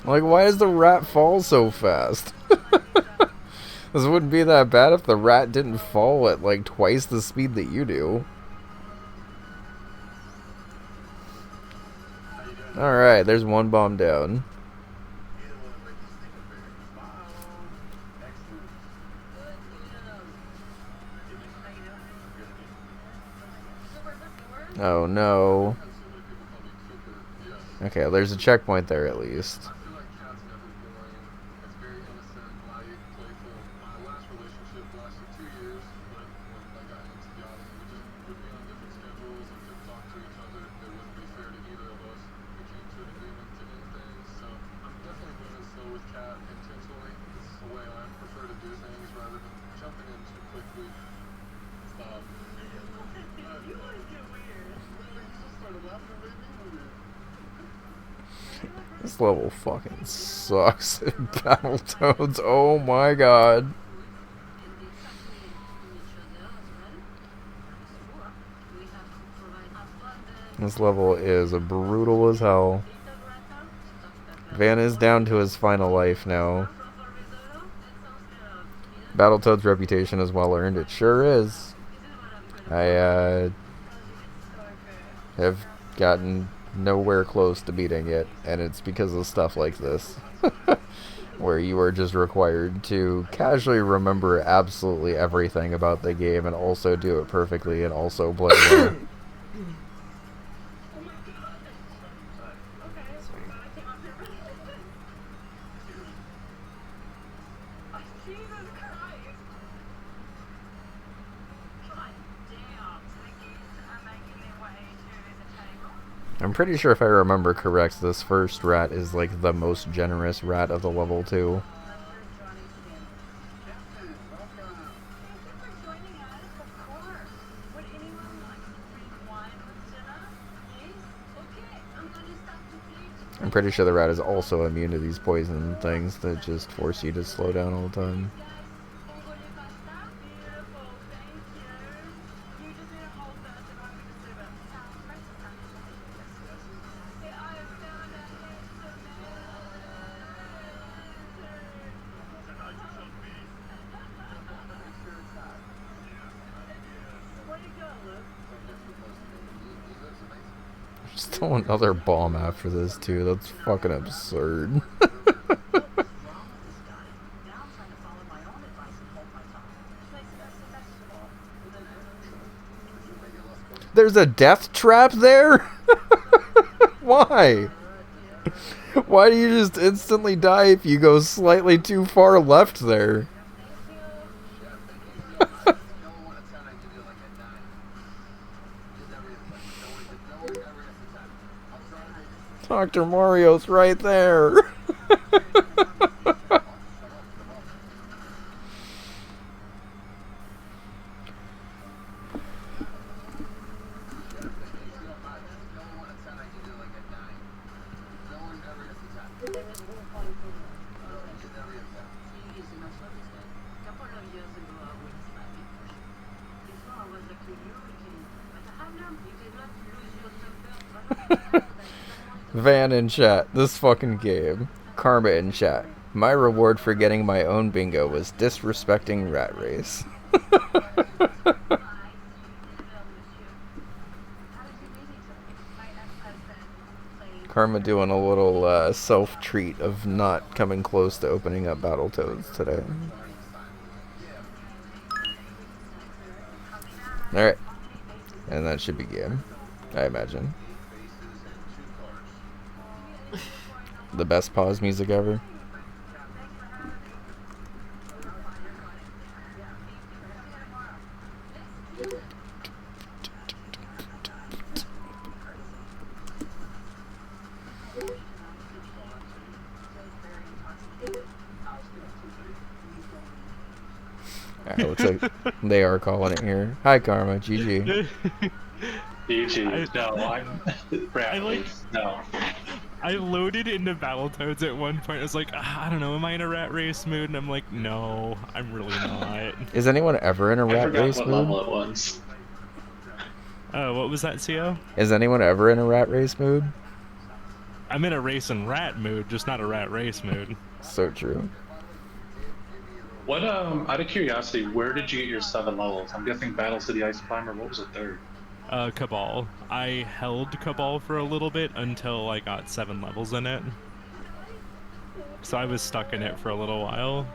Like, why does the rat fall so fast? This wouldn't be that bad if the rat didn't fall at, like, twice the speed that you do. Alright, there's one bomb down. Oh, no. Okay, there's a checkpoint there at least. This level fucking sucks in Battletoads. Oh my god. This level is brutal as hell. Van is down to his final life now. Battletoads' reputation is well earned. It sure is. I have gotten nowhere close to beating it, and it's because of stuff like this. Where you are just required to casually remember absolutely everything about the game and also do it perfectly and also play well. I'm pretty sure if I remember correct, this first rat is like the most generous rat of the level too. I'm pretty sure the rat is also immune to these poison things that just force you to slow down all the time. Still another bomb after this too. That's fucking absurd. There's a death trap there? Why? Why do you just instantly die if you go slightly too far left there? Dr. Mario's right there. Van in chat, this fucking game. Karma in chat. My reward for getting my own bingo was disrespecting Rat Race. Karma doing a little self-treat of not coming close to opening up Battletoads today. Alright. And that should be game, I imagine. The best pause music ever. Looks like they are calling it here. Hi, Karma. GG. GG. No, I'm... No. I loaded into Battletoads at one point. I was like, I don't know, am I in a rat race mood? And I'm like, no, I'm really not. Is anyone ever in a rat race what mood? level it was. What was that, CO? Is anyone ever in a rat race mood? I'm in a race and rat mood, just not a rat race mood. So true. What, out of curiosity, where did you get your 7 levels? I'm guessing Battle City Ice Climber, what was the third? Cabal. I held Cabal for a little bit until I got 7 levels in it. So I was stuck in it for a little while.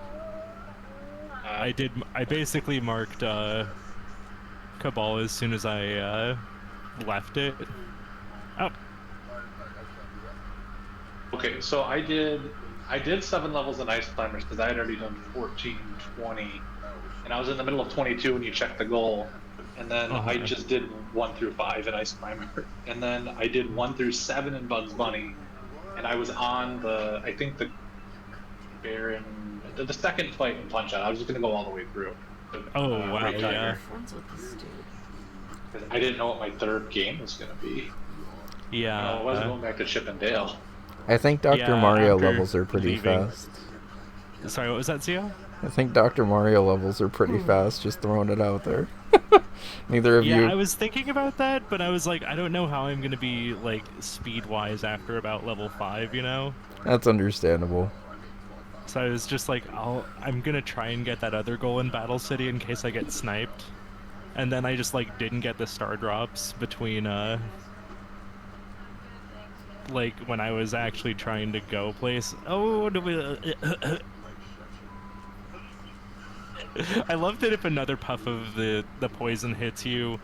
I basically marked, Cabal as soon as I, left it. Oh. Okay, so I did 7 levels in Ice Climbers because I had already done 14, 20, and I was in the middle of 22 when you checked the goal. And then I just did 1 through 5 in Ice Climber. And then I did 1 through 7 in Bugs Bunny. And I was on the Baron, the second fight in Punch Out. I was just going to go all the way through. Oh, wow, yeah. I didn't know what my third game was going to be. Yeah. I wasn't going back to Chip and Dale. I think Dr. Mario levels are pretty fast. Sorry, what was that, CO? I think Dr. Mario levels are pretty fast, just throwing it out there. Neither of you... Yeah, I was thinking about that, but I was like, I don't know how I'm going to be, like, speed-wise after about level 5, you know? That's understandable. So I was just like, I'm going to try and get that other goal in Battle City in case I get sniped. And then I just, like, didn't get the star drops between, like, when I was actually trying to go place. Oh, I love that if another puff of the poison hits you,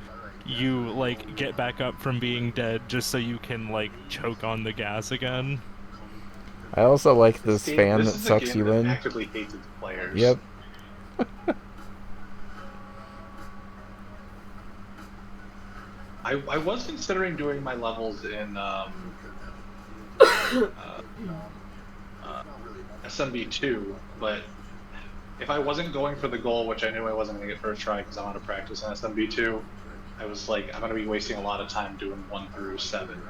you, like, get back up from being dead just so you can, like, choke on the gas again. I also like this fan that sucks you in. Actively hates its players. Yep. I was considering doing my levels in SMB2, but if I wasn't going for the goal, which I knew I wasn't going to get first try because I want to practice on SMB2, I was like, I'm going to be wasting a lot of time doing 1 through 7.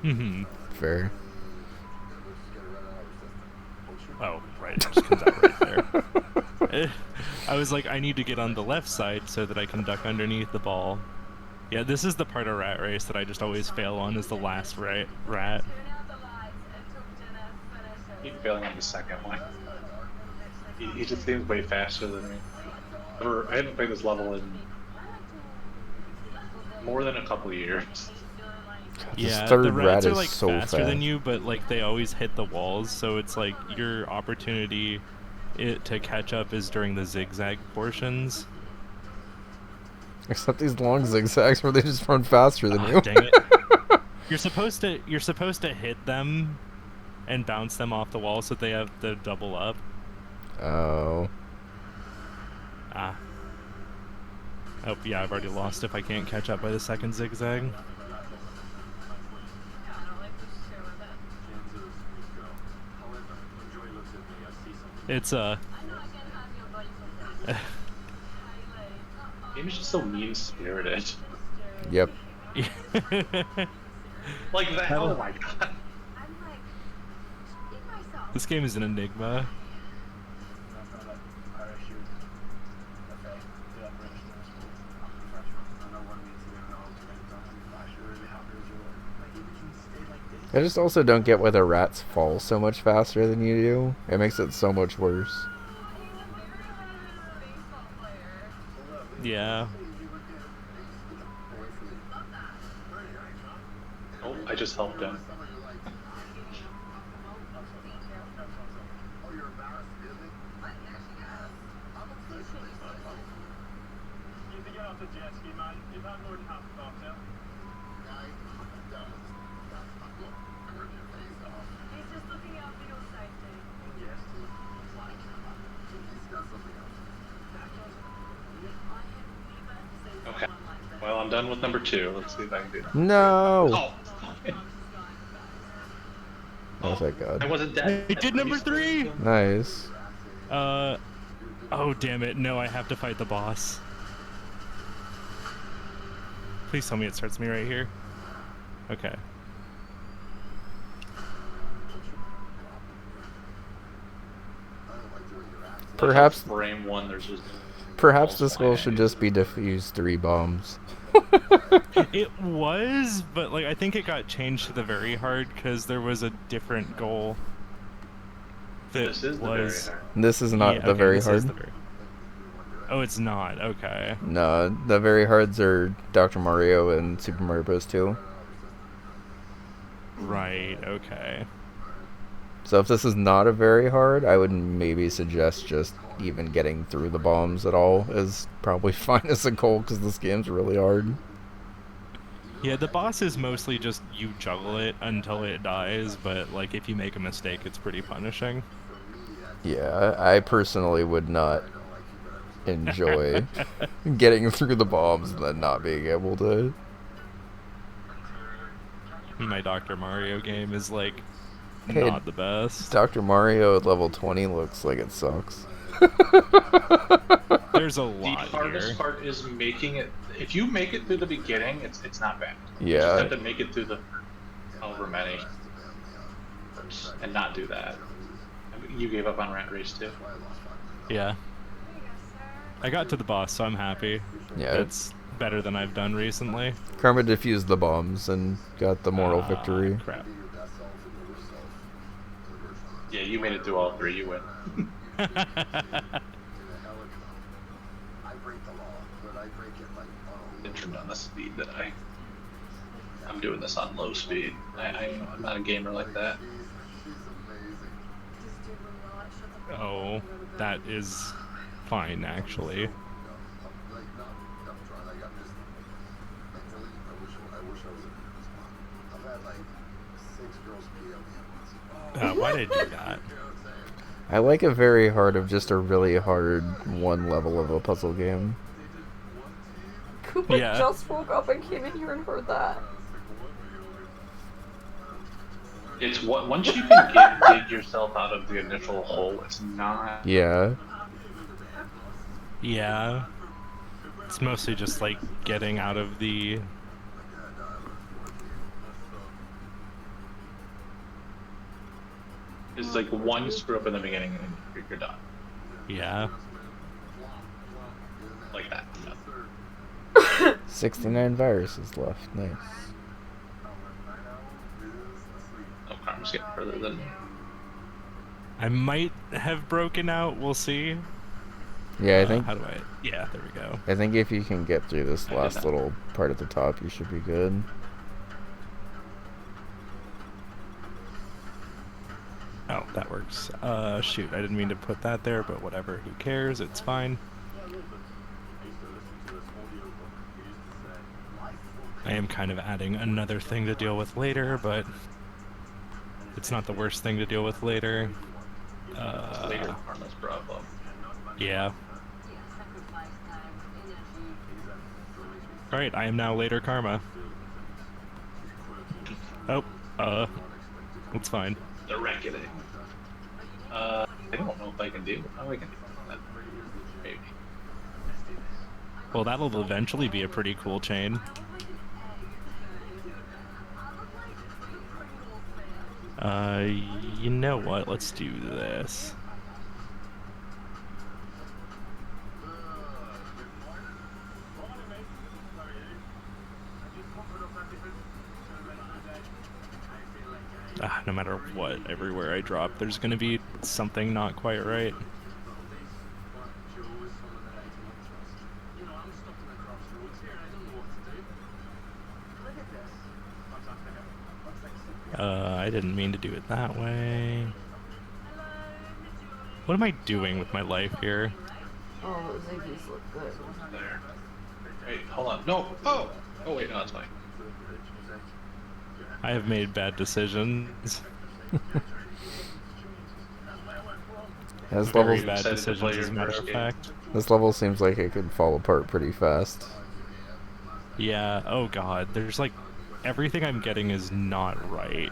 Mm-hmm. Fair. Oh, right. It just comes out right there. I was like, I need to get on the left side so that I can duck underneath the ball. Yeah, this is the part of Rat Race that I just always fail on, is the last rat. Keep failing on the second one. He just seems way faster than me. I haven't played this level in more than a couple of years. Yeah, third the rats rat are is like so faster than fast. you, but like they always hit the walls, so it's like your opportunity to catch up is during the zigzag portions. Except these long zigzags where they just run faster than you. Dang it. You're supposed to hit them and bounce them off the wall so they have to double up. Oh. Ah. Oh, yeah, I've already lost if I can't catch up by the second zigzag. It's Game is just so mean-spirited. Yep. Like that. Oh my god. This game is an enigma. I just also don't get why the rats fall so much faster than you do. It makes it so much worse. Yeah. Oh, I just helped him. Okay. Well, I'm done with number 2. Let's see if I can do that. No! Oh! Oh, thank I God. wasn't dead. I did number 3! Nice. Oh damn it, no, I have to fight the boss. Please tell me it starts me right here. Okay. Perhaps frame 1, there's just... Perhaps this goal should just be defuse 3 bombs. It was, but like I think it got changed to the very hard because there was a different goal. This is the very hard. This is not the very hard. Oh, it's not. Okay. No, the very hards are Dr. Mario and Super Mario Bros. 2. Right, okay. So if this is not a very hard, I would maybe suggest just even getting through the bombs at all is probably fine as a goal because this game's really hard. Yeah, the boss is mostly just you juggle it until it dies, but like if you make a mistake, it's pretty punishing. Yeah, I personally would not enjoy getting through the bombs and then not being able to. My Dr. Mario game is like Hey, not the best. Dr. Mario at level 20 looks like it sucks. There's a The lot hardest here. part is making it. If you make it through the beginning, it's not bad. You Yeah. just have to make it through the however many, and not do that. I mean, you gave up on Rat Race too. Yeah. I got to the boss, so I'm happy. Yeah. It's better than I've done recently. Karma defused the bombs and got the moral victory. Crap. Yeah, you made it through all 3. You win. Didn't turn down the speed that I'm doing this on low speed. I'm not a gamer like that. Oh, that is fine, actually. Oh, Why did I do that? I like a very hard of just a really hard one level of a puzzle game. Cooper Yeah. just woke up and came in here and heard that. It's what once you can dig yourself out of the initial hole, it's not. Yeah. Yeah. It's mostly just like getting out of the. It's like one screw up in the beginning and you're done. Yeah. Like that. Yeah. 69 viruses left. Nice. Oh, Karma's getting further than me. I might have broken out. We'll see. Yeah, I think. How do I? Yeah, there we go. I think if you can get through this I did last that. little part at the top, you should be good. Oh, that works. Shoot, I didn't mean to put that there, but whatever. Who cares? It's fine. I am kind of adding another thing to deal with later, but it's not the worst thing to deal with later. Later, Karma's problem. Yeah. Alright, I am now later karma. Oh, it's fine. The reckoning. I don't know if I can do. Oh, I can do that. Maybe. Well, that'll eventually be a pretty cool chain. You know what? Let's do this. No matter what, everywhere I drop, there's gonna be something not quite right. I didn't mean to do it that way. What am I doing with my life here? Oh, those Ziggies look good. There. Wait, hold on. No. Oh. Oh wait, no, that's fine. I have made bad decisions. This Very level, bad Excited to play decisions, as a your matter first of game. fact. this level seems like it could fall apart pretty fast. Yeah, oh god, there's like, everything I'm getting is not right.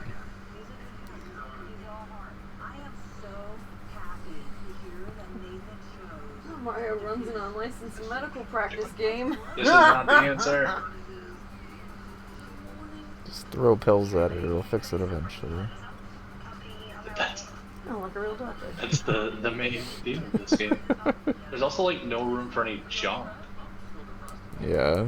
Mario runs an unlicensed medical practice game. This is not the answer. Just throw pills at it, it'll fix it eventually. That's Oh, like a real doctor. that's the main theme of this game. There's also like no room for any junk. Yeah.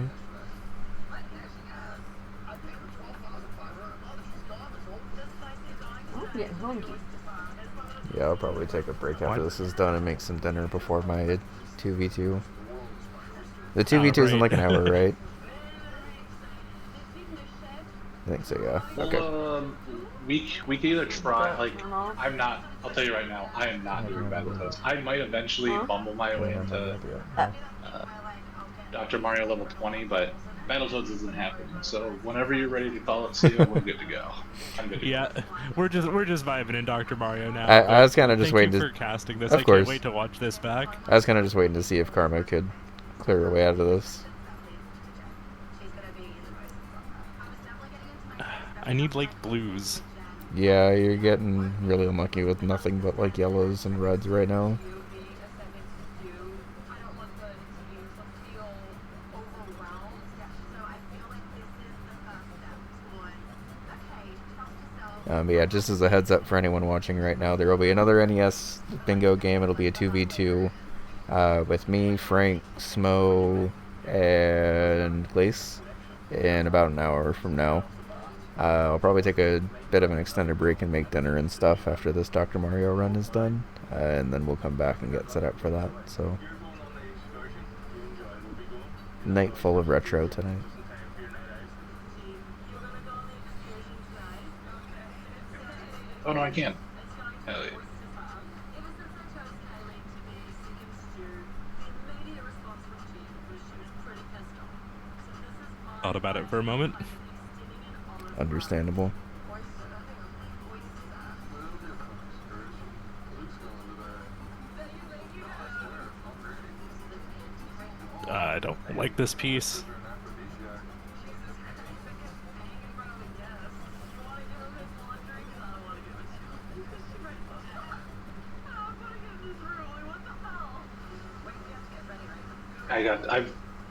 I'm getting hungry. Yeah, I'll probably take a break after What? this is done and make some dinner before my 2v2. The 2v2 is in like an hour, right? I think so, yeah. Okay. Well, we could either try. Like, I'm not. I'll tell you right now, I am not doing bad with those. I might eventually bumble my way into Dr. Mario level 20, but Battletoads isn't happening. So whenever you're ready to call it, Seal, we're good to go. I'm good to Yeah, we're just vibing in Dr. Mario now. I was kind of just Thank waiting you to. for casting this. Of I course. can't wait to watch this back. I was kind of just waiting to see if Karma could clear her way out of this. I need like blues. Yeah, you're getting really unlucky with nothing but like yellows and reds right now. But yeah, just as a heads up for anyone watching right now, there will be another NES bingo game. It'll be a 2v2 with me, Frank, Smo, and Glace in about an hour from now. I'll probably take a bit of an extended break and make dinner and stuff after this Dr. Mario run is done, and then we'll come back and get set up for that. So, night full of retro tonight. Oh no, I can't. Hell yeah. Thought about it for a moment. Understandable. like this piece.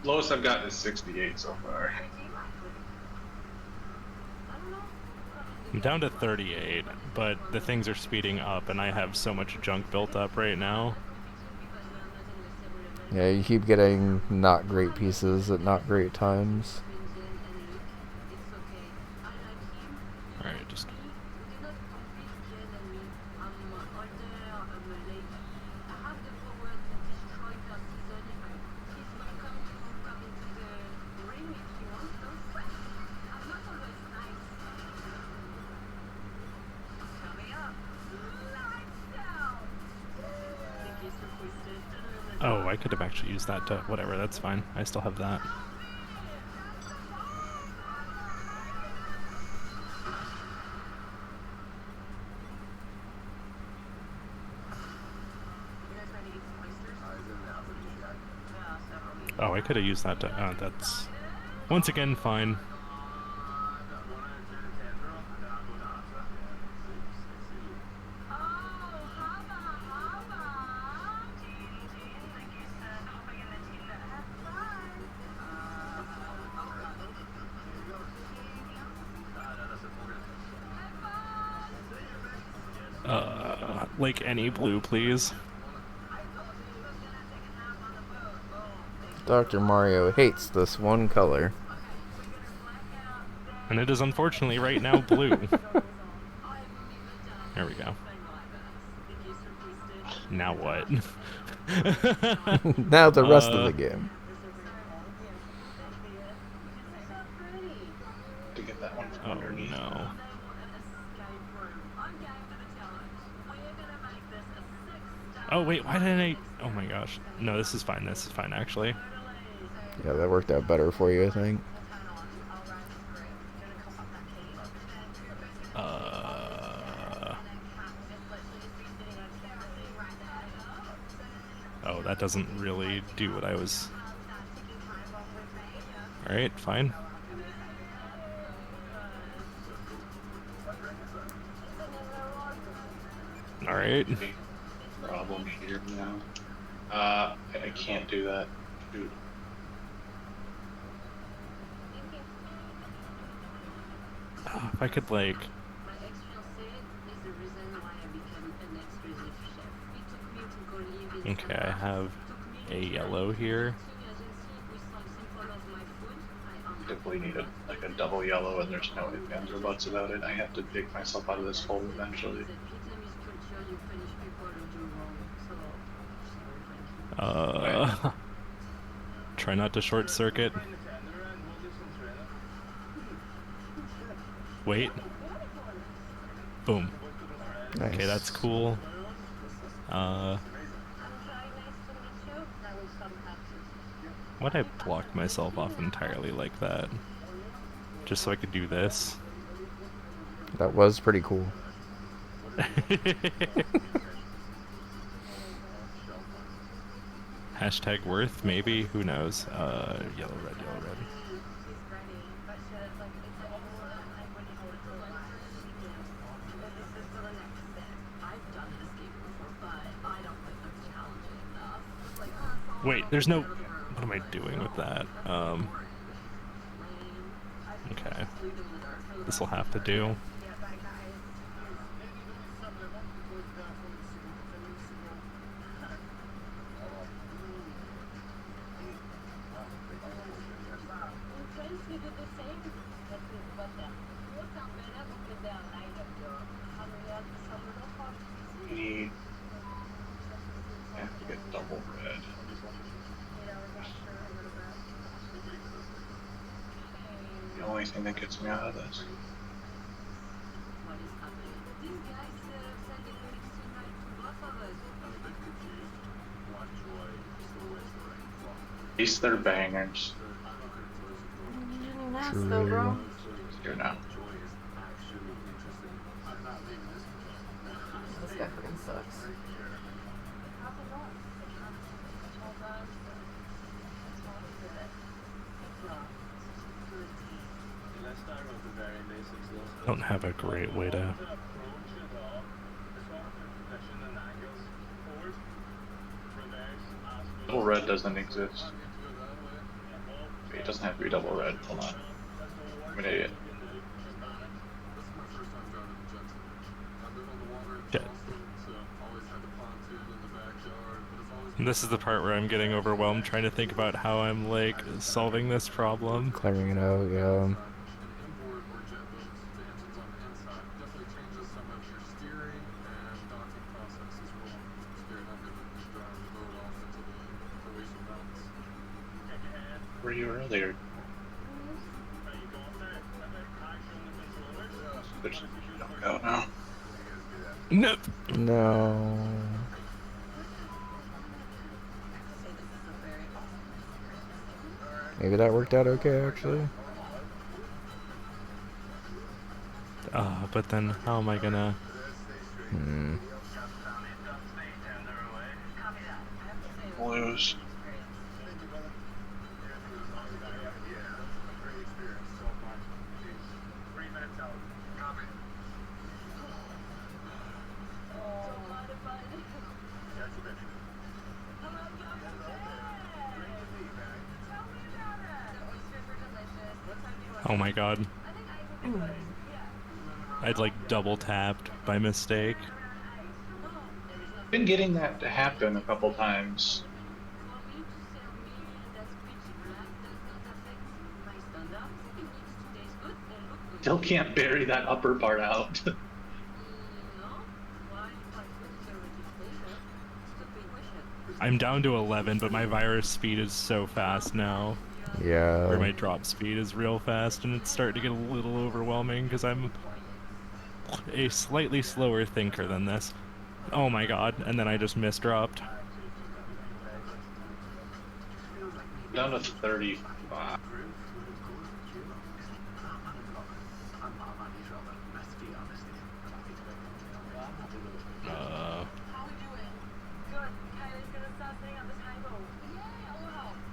Lowest I've gotten is 68 so far. I'm down to 38, but the things are speeding up, and I have so much junk built up right now. Yeah, you keep getting not great pieces at not great times. Alright, just... Oh, I could have actually used that to... Whatever, that's fine. I still have that. Oh, I could have used that to... that's... Once again, fine. Like any blue, please. Dr. Mario hates this one color. And it is unfortunately right now blue. There we go. Now what? Now the rest of the game. To get that one from Oh underneath. no. Oh wait, why didn't I... Oh my gosh. No, this is fine, actually. Yeah, that worked out better for you, I think. Oh, that doesn't really do what I was... Alright, fine. Alright. Problem here now. I can't do that. Dude. Oh, if I could, like... Okay, I have a yellow here. Definitely need a double yellow, and there's no ifs, ands, or buts about it. I have to dig myself out of this hole eventually. Try not to short circuit. Wait. Boom. Nice. Okay, that's cool. Why'd I block myself off entirely like that? Just so I could do this? That was pretty cool. Hashtag worth, maybe? Who knows? Yellow, red, yellow, red. Wait, there's no... What am I doing with that? Okay. This'll have to do. I have to get double red. The only thing that gets me out of this. At least they're bangers. Though, bro. Here now. This guy freaking sucks. Don't have a great way to. Double red doesn't exist. It doesn't have to be double red. Hold on. I'm an idiot. Shit. This is the part where I'm getting overwhelmed trying to think about how I'm like solving this problem. Clearing it out, yeah. Were you earlier? Don't go now. Nope. No. Maybe that worked out okay, actually. But then how am I gonna... Blues. Oh my god. I'd like double tapped by mistake. Been getting that to happen a couple times. Still can't bury that upper part out. I'm down to 11, but my virus speed is so fast now. Yeah. Or my drop speed is real fast, and it's starting to get a little overwhelming because I'm a slightly slower thinker than this. Oh my god, and then I just misdropped. Down to 35.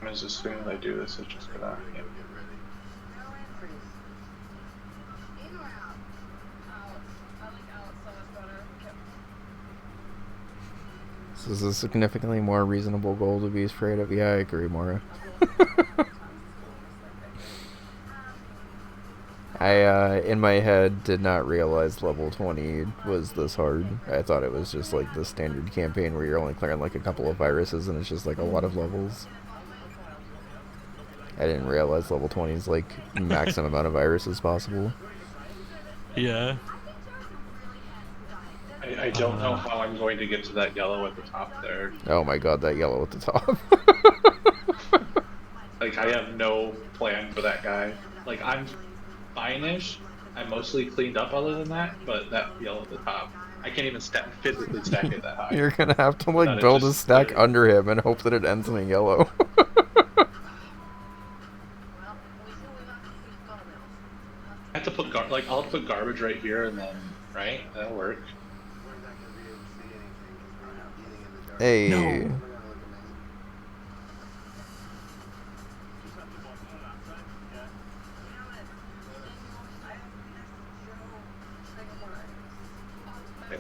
As soon as I do this, it's just gonna. Yeah. This is a significantly more reasonable goal to be afraid of. Yeah, I agree, Mora. I, in my head, did not realize level 20 was this hard. I thought it was just like the standard campaign where you're only clearing like a couple of viruses and it's just like a lot of levels. I didn't realize level 20 is like maximum amount of viruses possible. Yeah. I don't know how I'm going to get to that yellow at the top there. Oh my god, that yellow at the top. Like, I have no plan for that guy. Like, I'm fine-ish. I'm mostly cleaned up other than that, but that yellow at the top, I can't even physically stack it that high. You're gonna have to like build a stack under him and hope that it ends in a yellow. I have to put I'll put garbage right here and then, right? That'll work. Hey. No.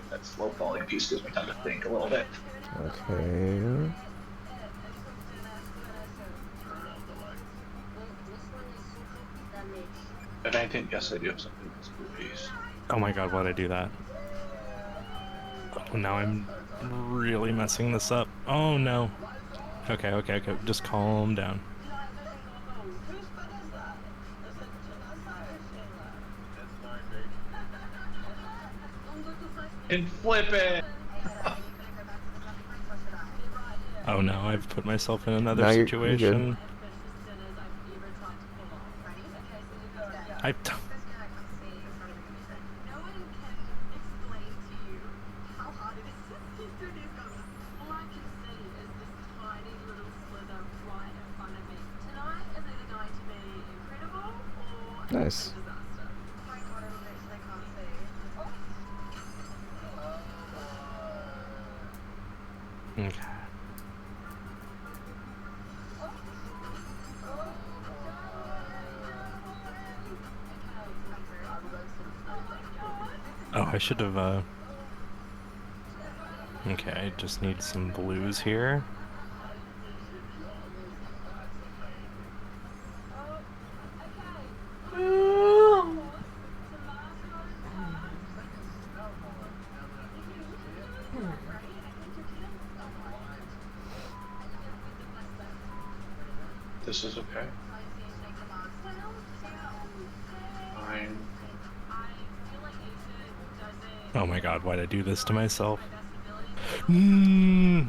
That slow falling piece gives me time to think a little bit. Okay. If anything, yes, I do have something in this blue piece. Oh my god, why'd I do that? Oh, now I'm really messing this up. Oh no. Okay, okay, okay. Just calm down. And flip it! Oh no, I've put myself in another No, you're situation. I've done. Nice. Okay. Oh, I should have, Okay, I just need some blues here. This is okay. Fine. Oh my god, why'd I do this to myself? I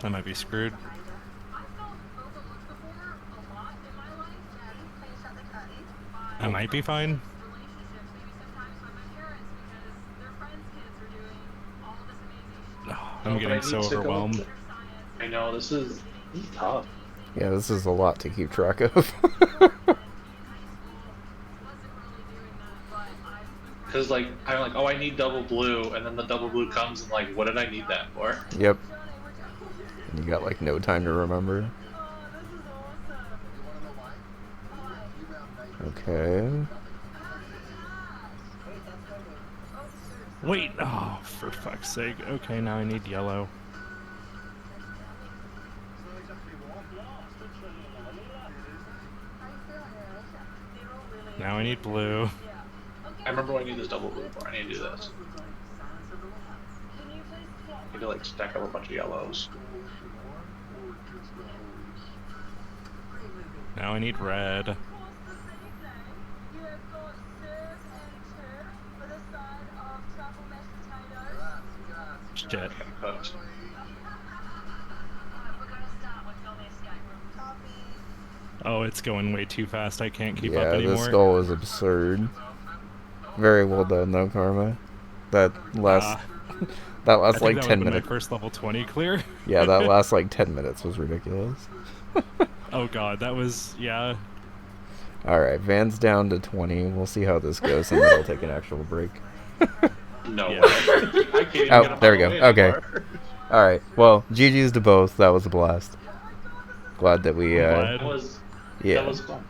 might be screwed. I might be fine. Oh, I'm getting so overwhelmed. I know, this is tough. Yeah, this is a lot to keep track of. Because, like, I'm like, oh, I need double blue, and then the double blue comes, and, like, what did I need that for? Yep. And you got, like, no time to remember. Okay. Wait! Oh, for fuck's sake. Okay, now I need yellow. Now I need blue. I remember what I need this double blue for. I need to do this. I need to, like, stack up a bunch of yellows. Now I need red. Shit. Cooked. Oh, it's going way too fast. I can't keep up Yeah, anymore. this goal is absurd. Very well done, though, Karma. That last I think like that 10 would've been minutes. my first level 20 clear. Yeah, that last like 10 minutes was ridiculous. Oh god, that was, yeah. Alright, Van's down to 20. We'll see how this goes, and then we'll take an actual break. No Yeah. way. I can't even Oh, get 'em there out we of go. the way Okay. anymore. Alright, well, GG's to both. That was a blast. Glad that we, I'm That was, yeah. that was fun.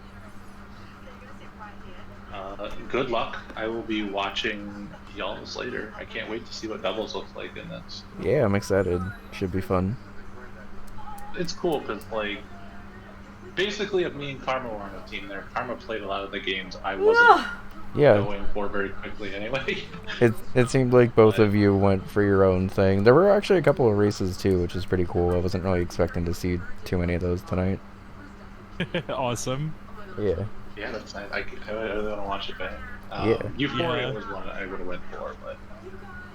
Good luck. I will be watching y'all's later. I can't wait to see what doubles looks like in this. Yeah, I'm excited. Should be fun. It's cool because, like, basically, if me and Karma were on a team there, Karma played a lot of the games I wasn't Yeah, going for very quickly anyway. it seemed like both of you went for your own thing. There were actually a couple of races, too, which is pretty cool. I wasn't really expecting to see too many of those tonight. Awesome. Yeah. Yeah, that's nice. I really want to watch it back. Yeah. Euphoria Yeah. was one I would have went for, but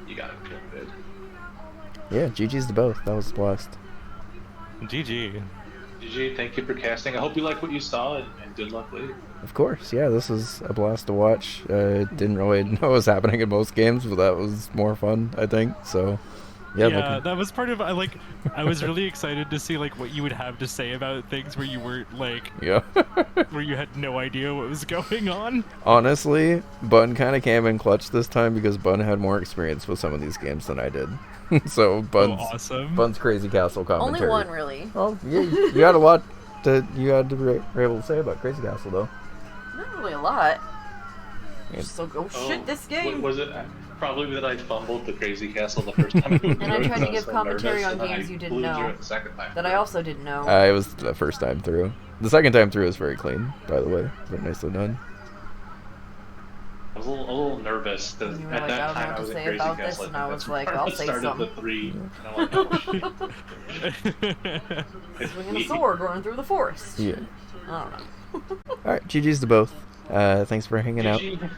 you got it good. Yeah, GG's to both. That was a blast. GG. GG, thank you for casting. I hope you like what you saw, and good luck later. Of course, yeah, this was a blast to watch. Didn't really know what was happening in most games, but that was more fun, I think. So, yeah, Yeah, that was part of, I was really excited to see, like, what you would have to say about things where you weren't, like, yeah. where you had no idea what was going on. Honestly, Bun kind of came in clutch this time because Bun had more experience with some of these games than I did. So Bun's Awesome. Bun's Crazy Castle Only commentary. one, really. Well, yeah, you had a lot that you had to be able to say about Crazy Castle, though. Not really a lot. Yeah. Just like, oh shit, this game. Was it probably that I fumbled the Crazy Castle the first time? And I tried to give commentary on games you didn't know. The second time That I also didn't know. It was the first time through. The second time through was very clean, by the way, but nicely done. I was a little nervous because You were at like, that I don't know time what I to was say at Crazy about Castle. this, and I I think was that's like, where I'll I say started something. the 3. And I'm like, oh shit. Swinging a sword running through the forest. Yeah. I don't know. Alright, GG's to both. Thanks for hanging out. GG.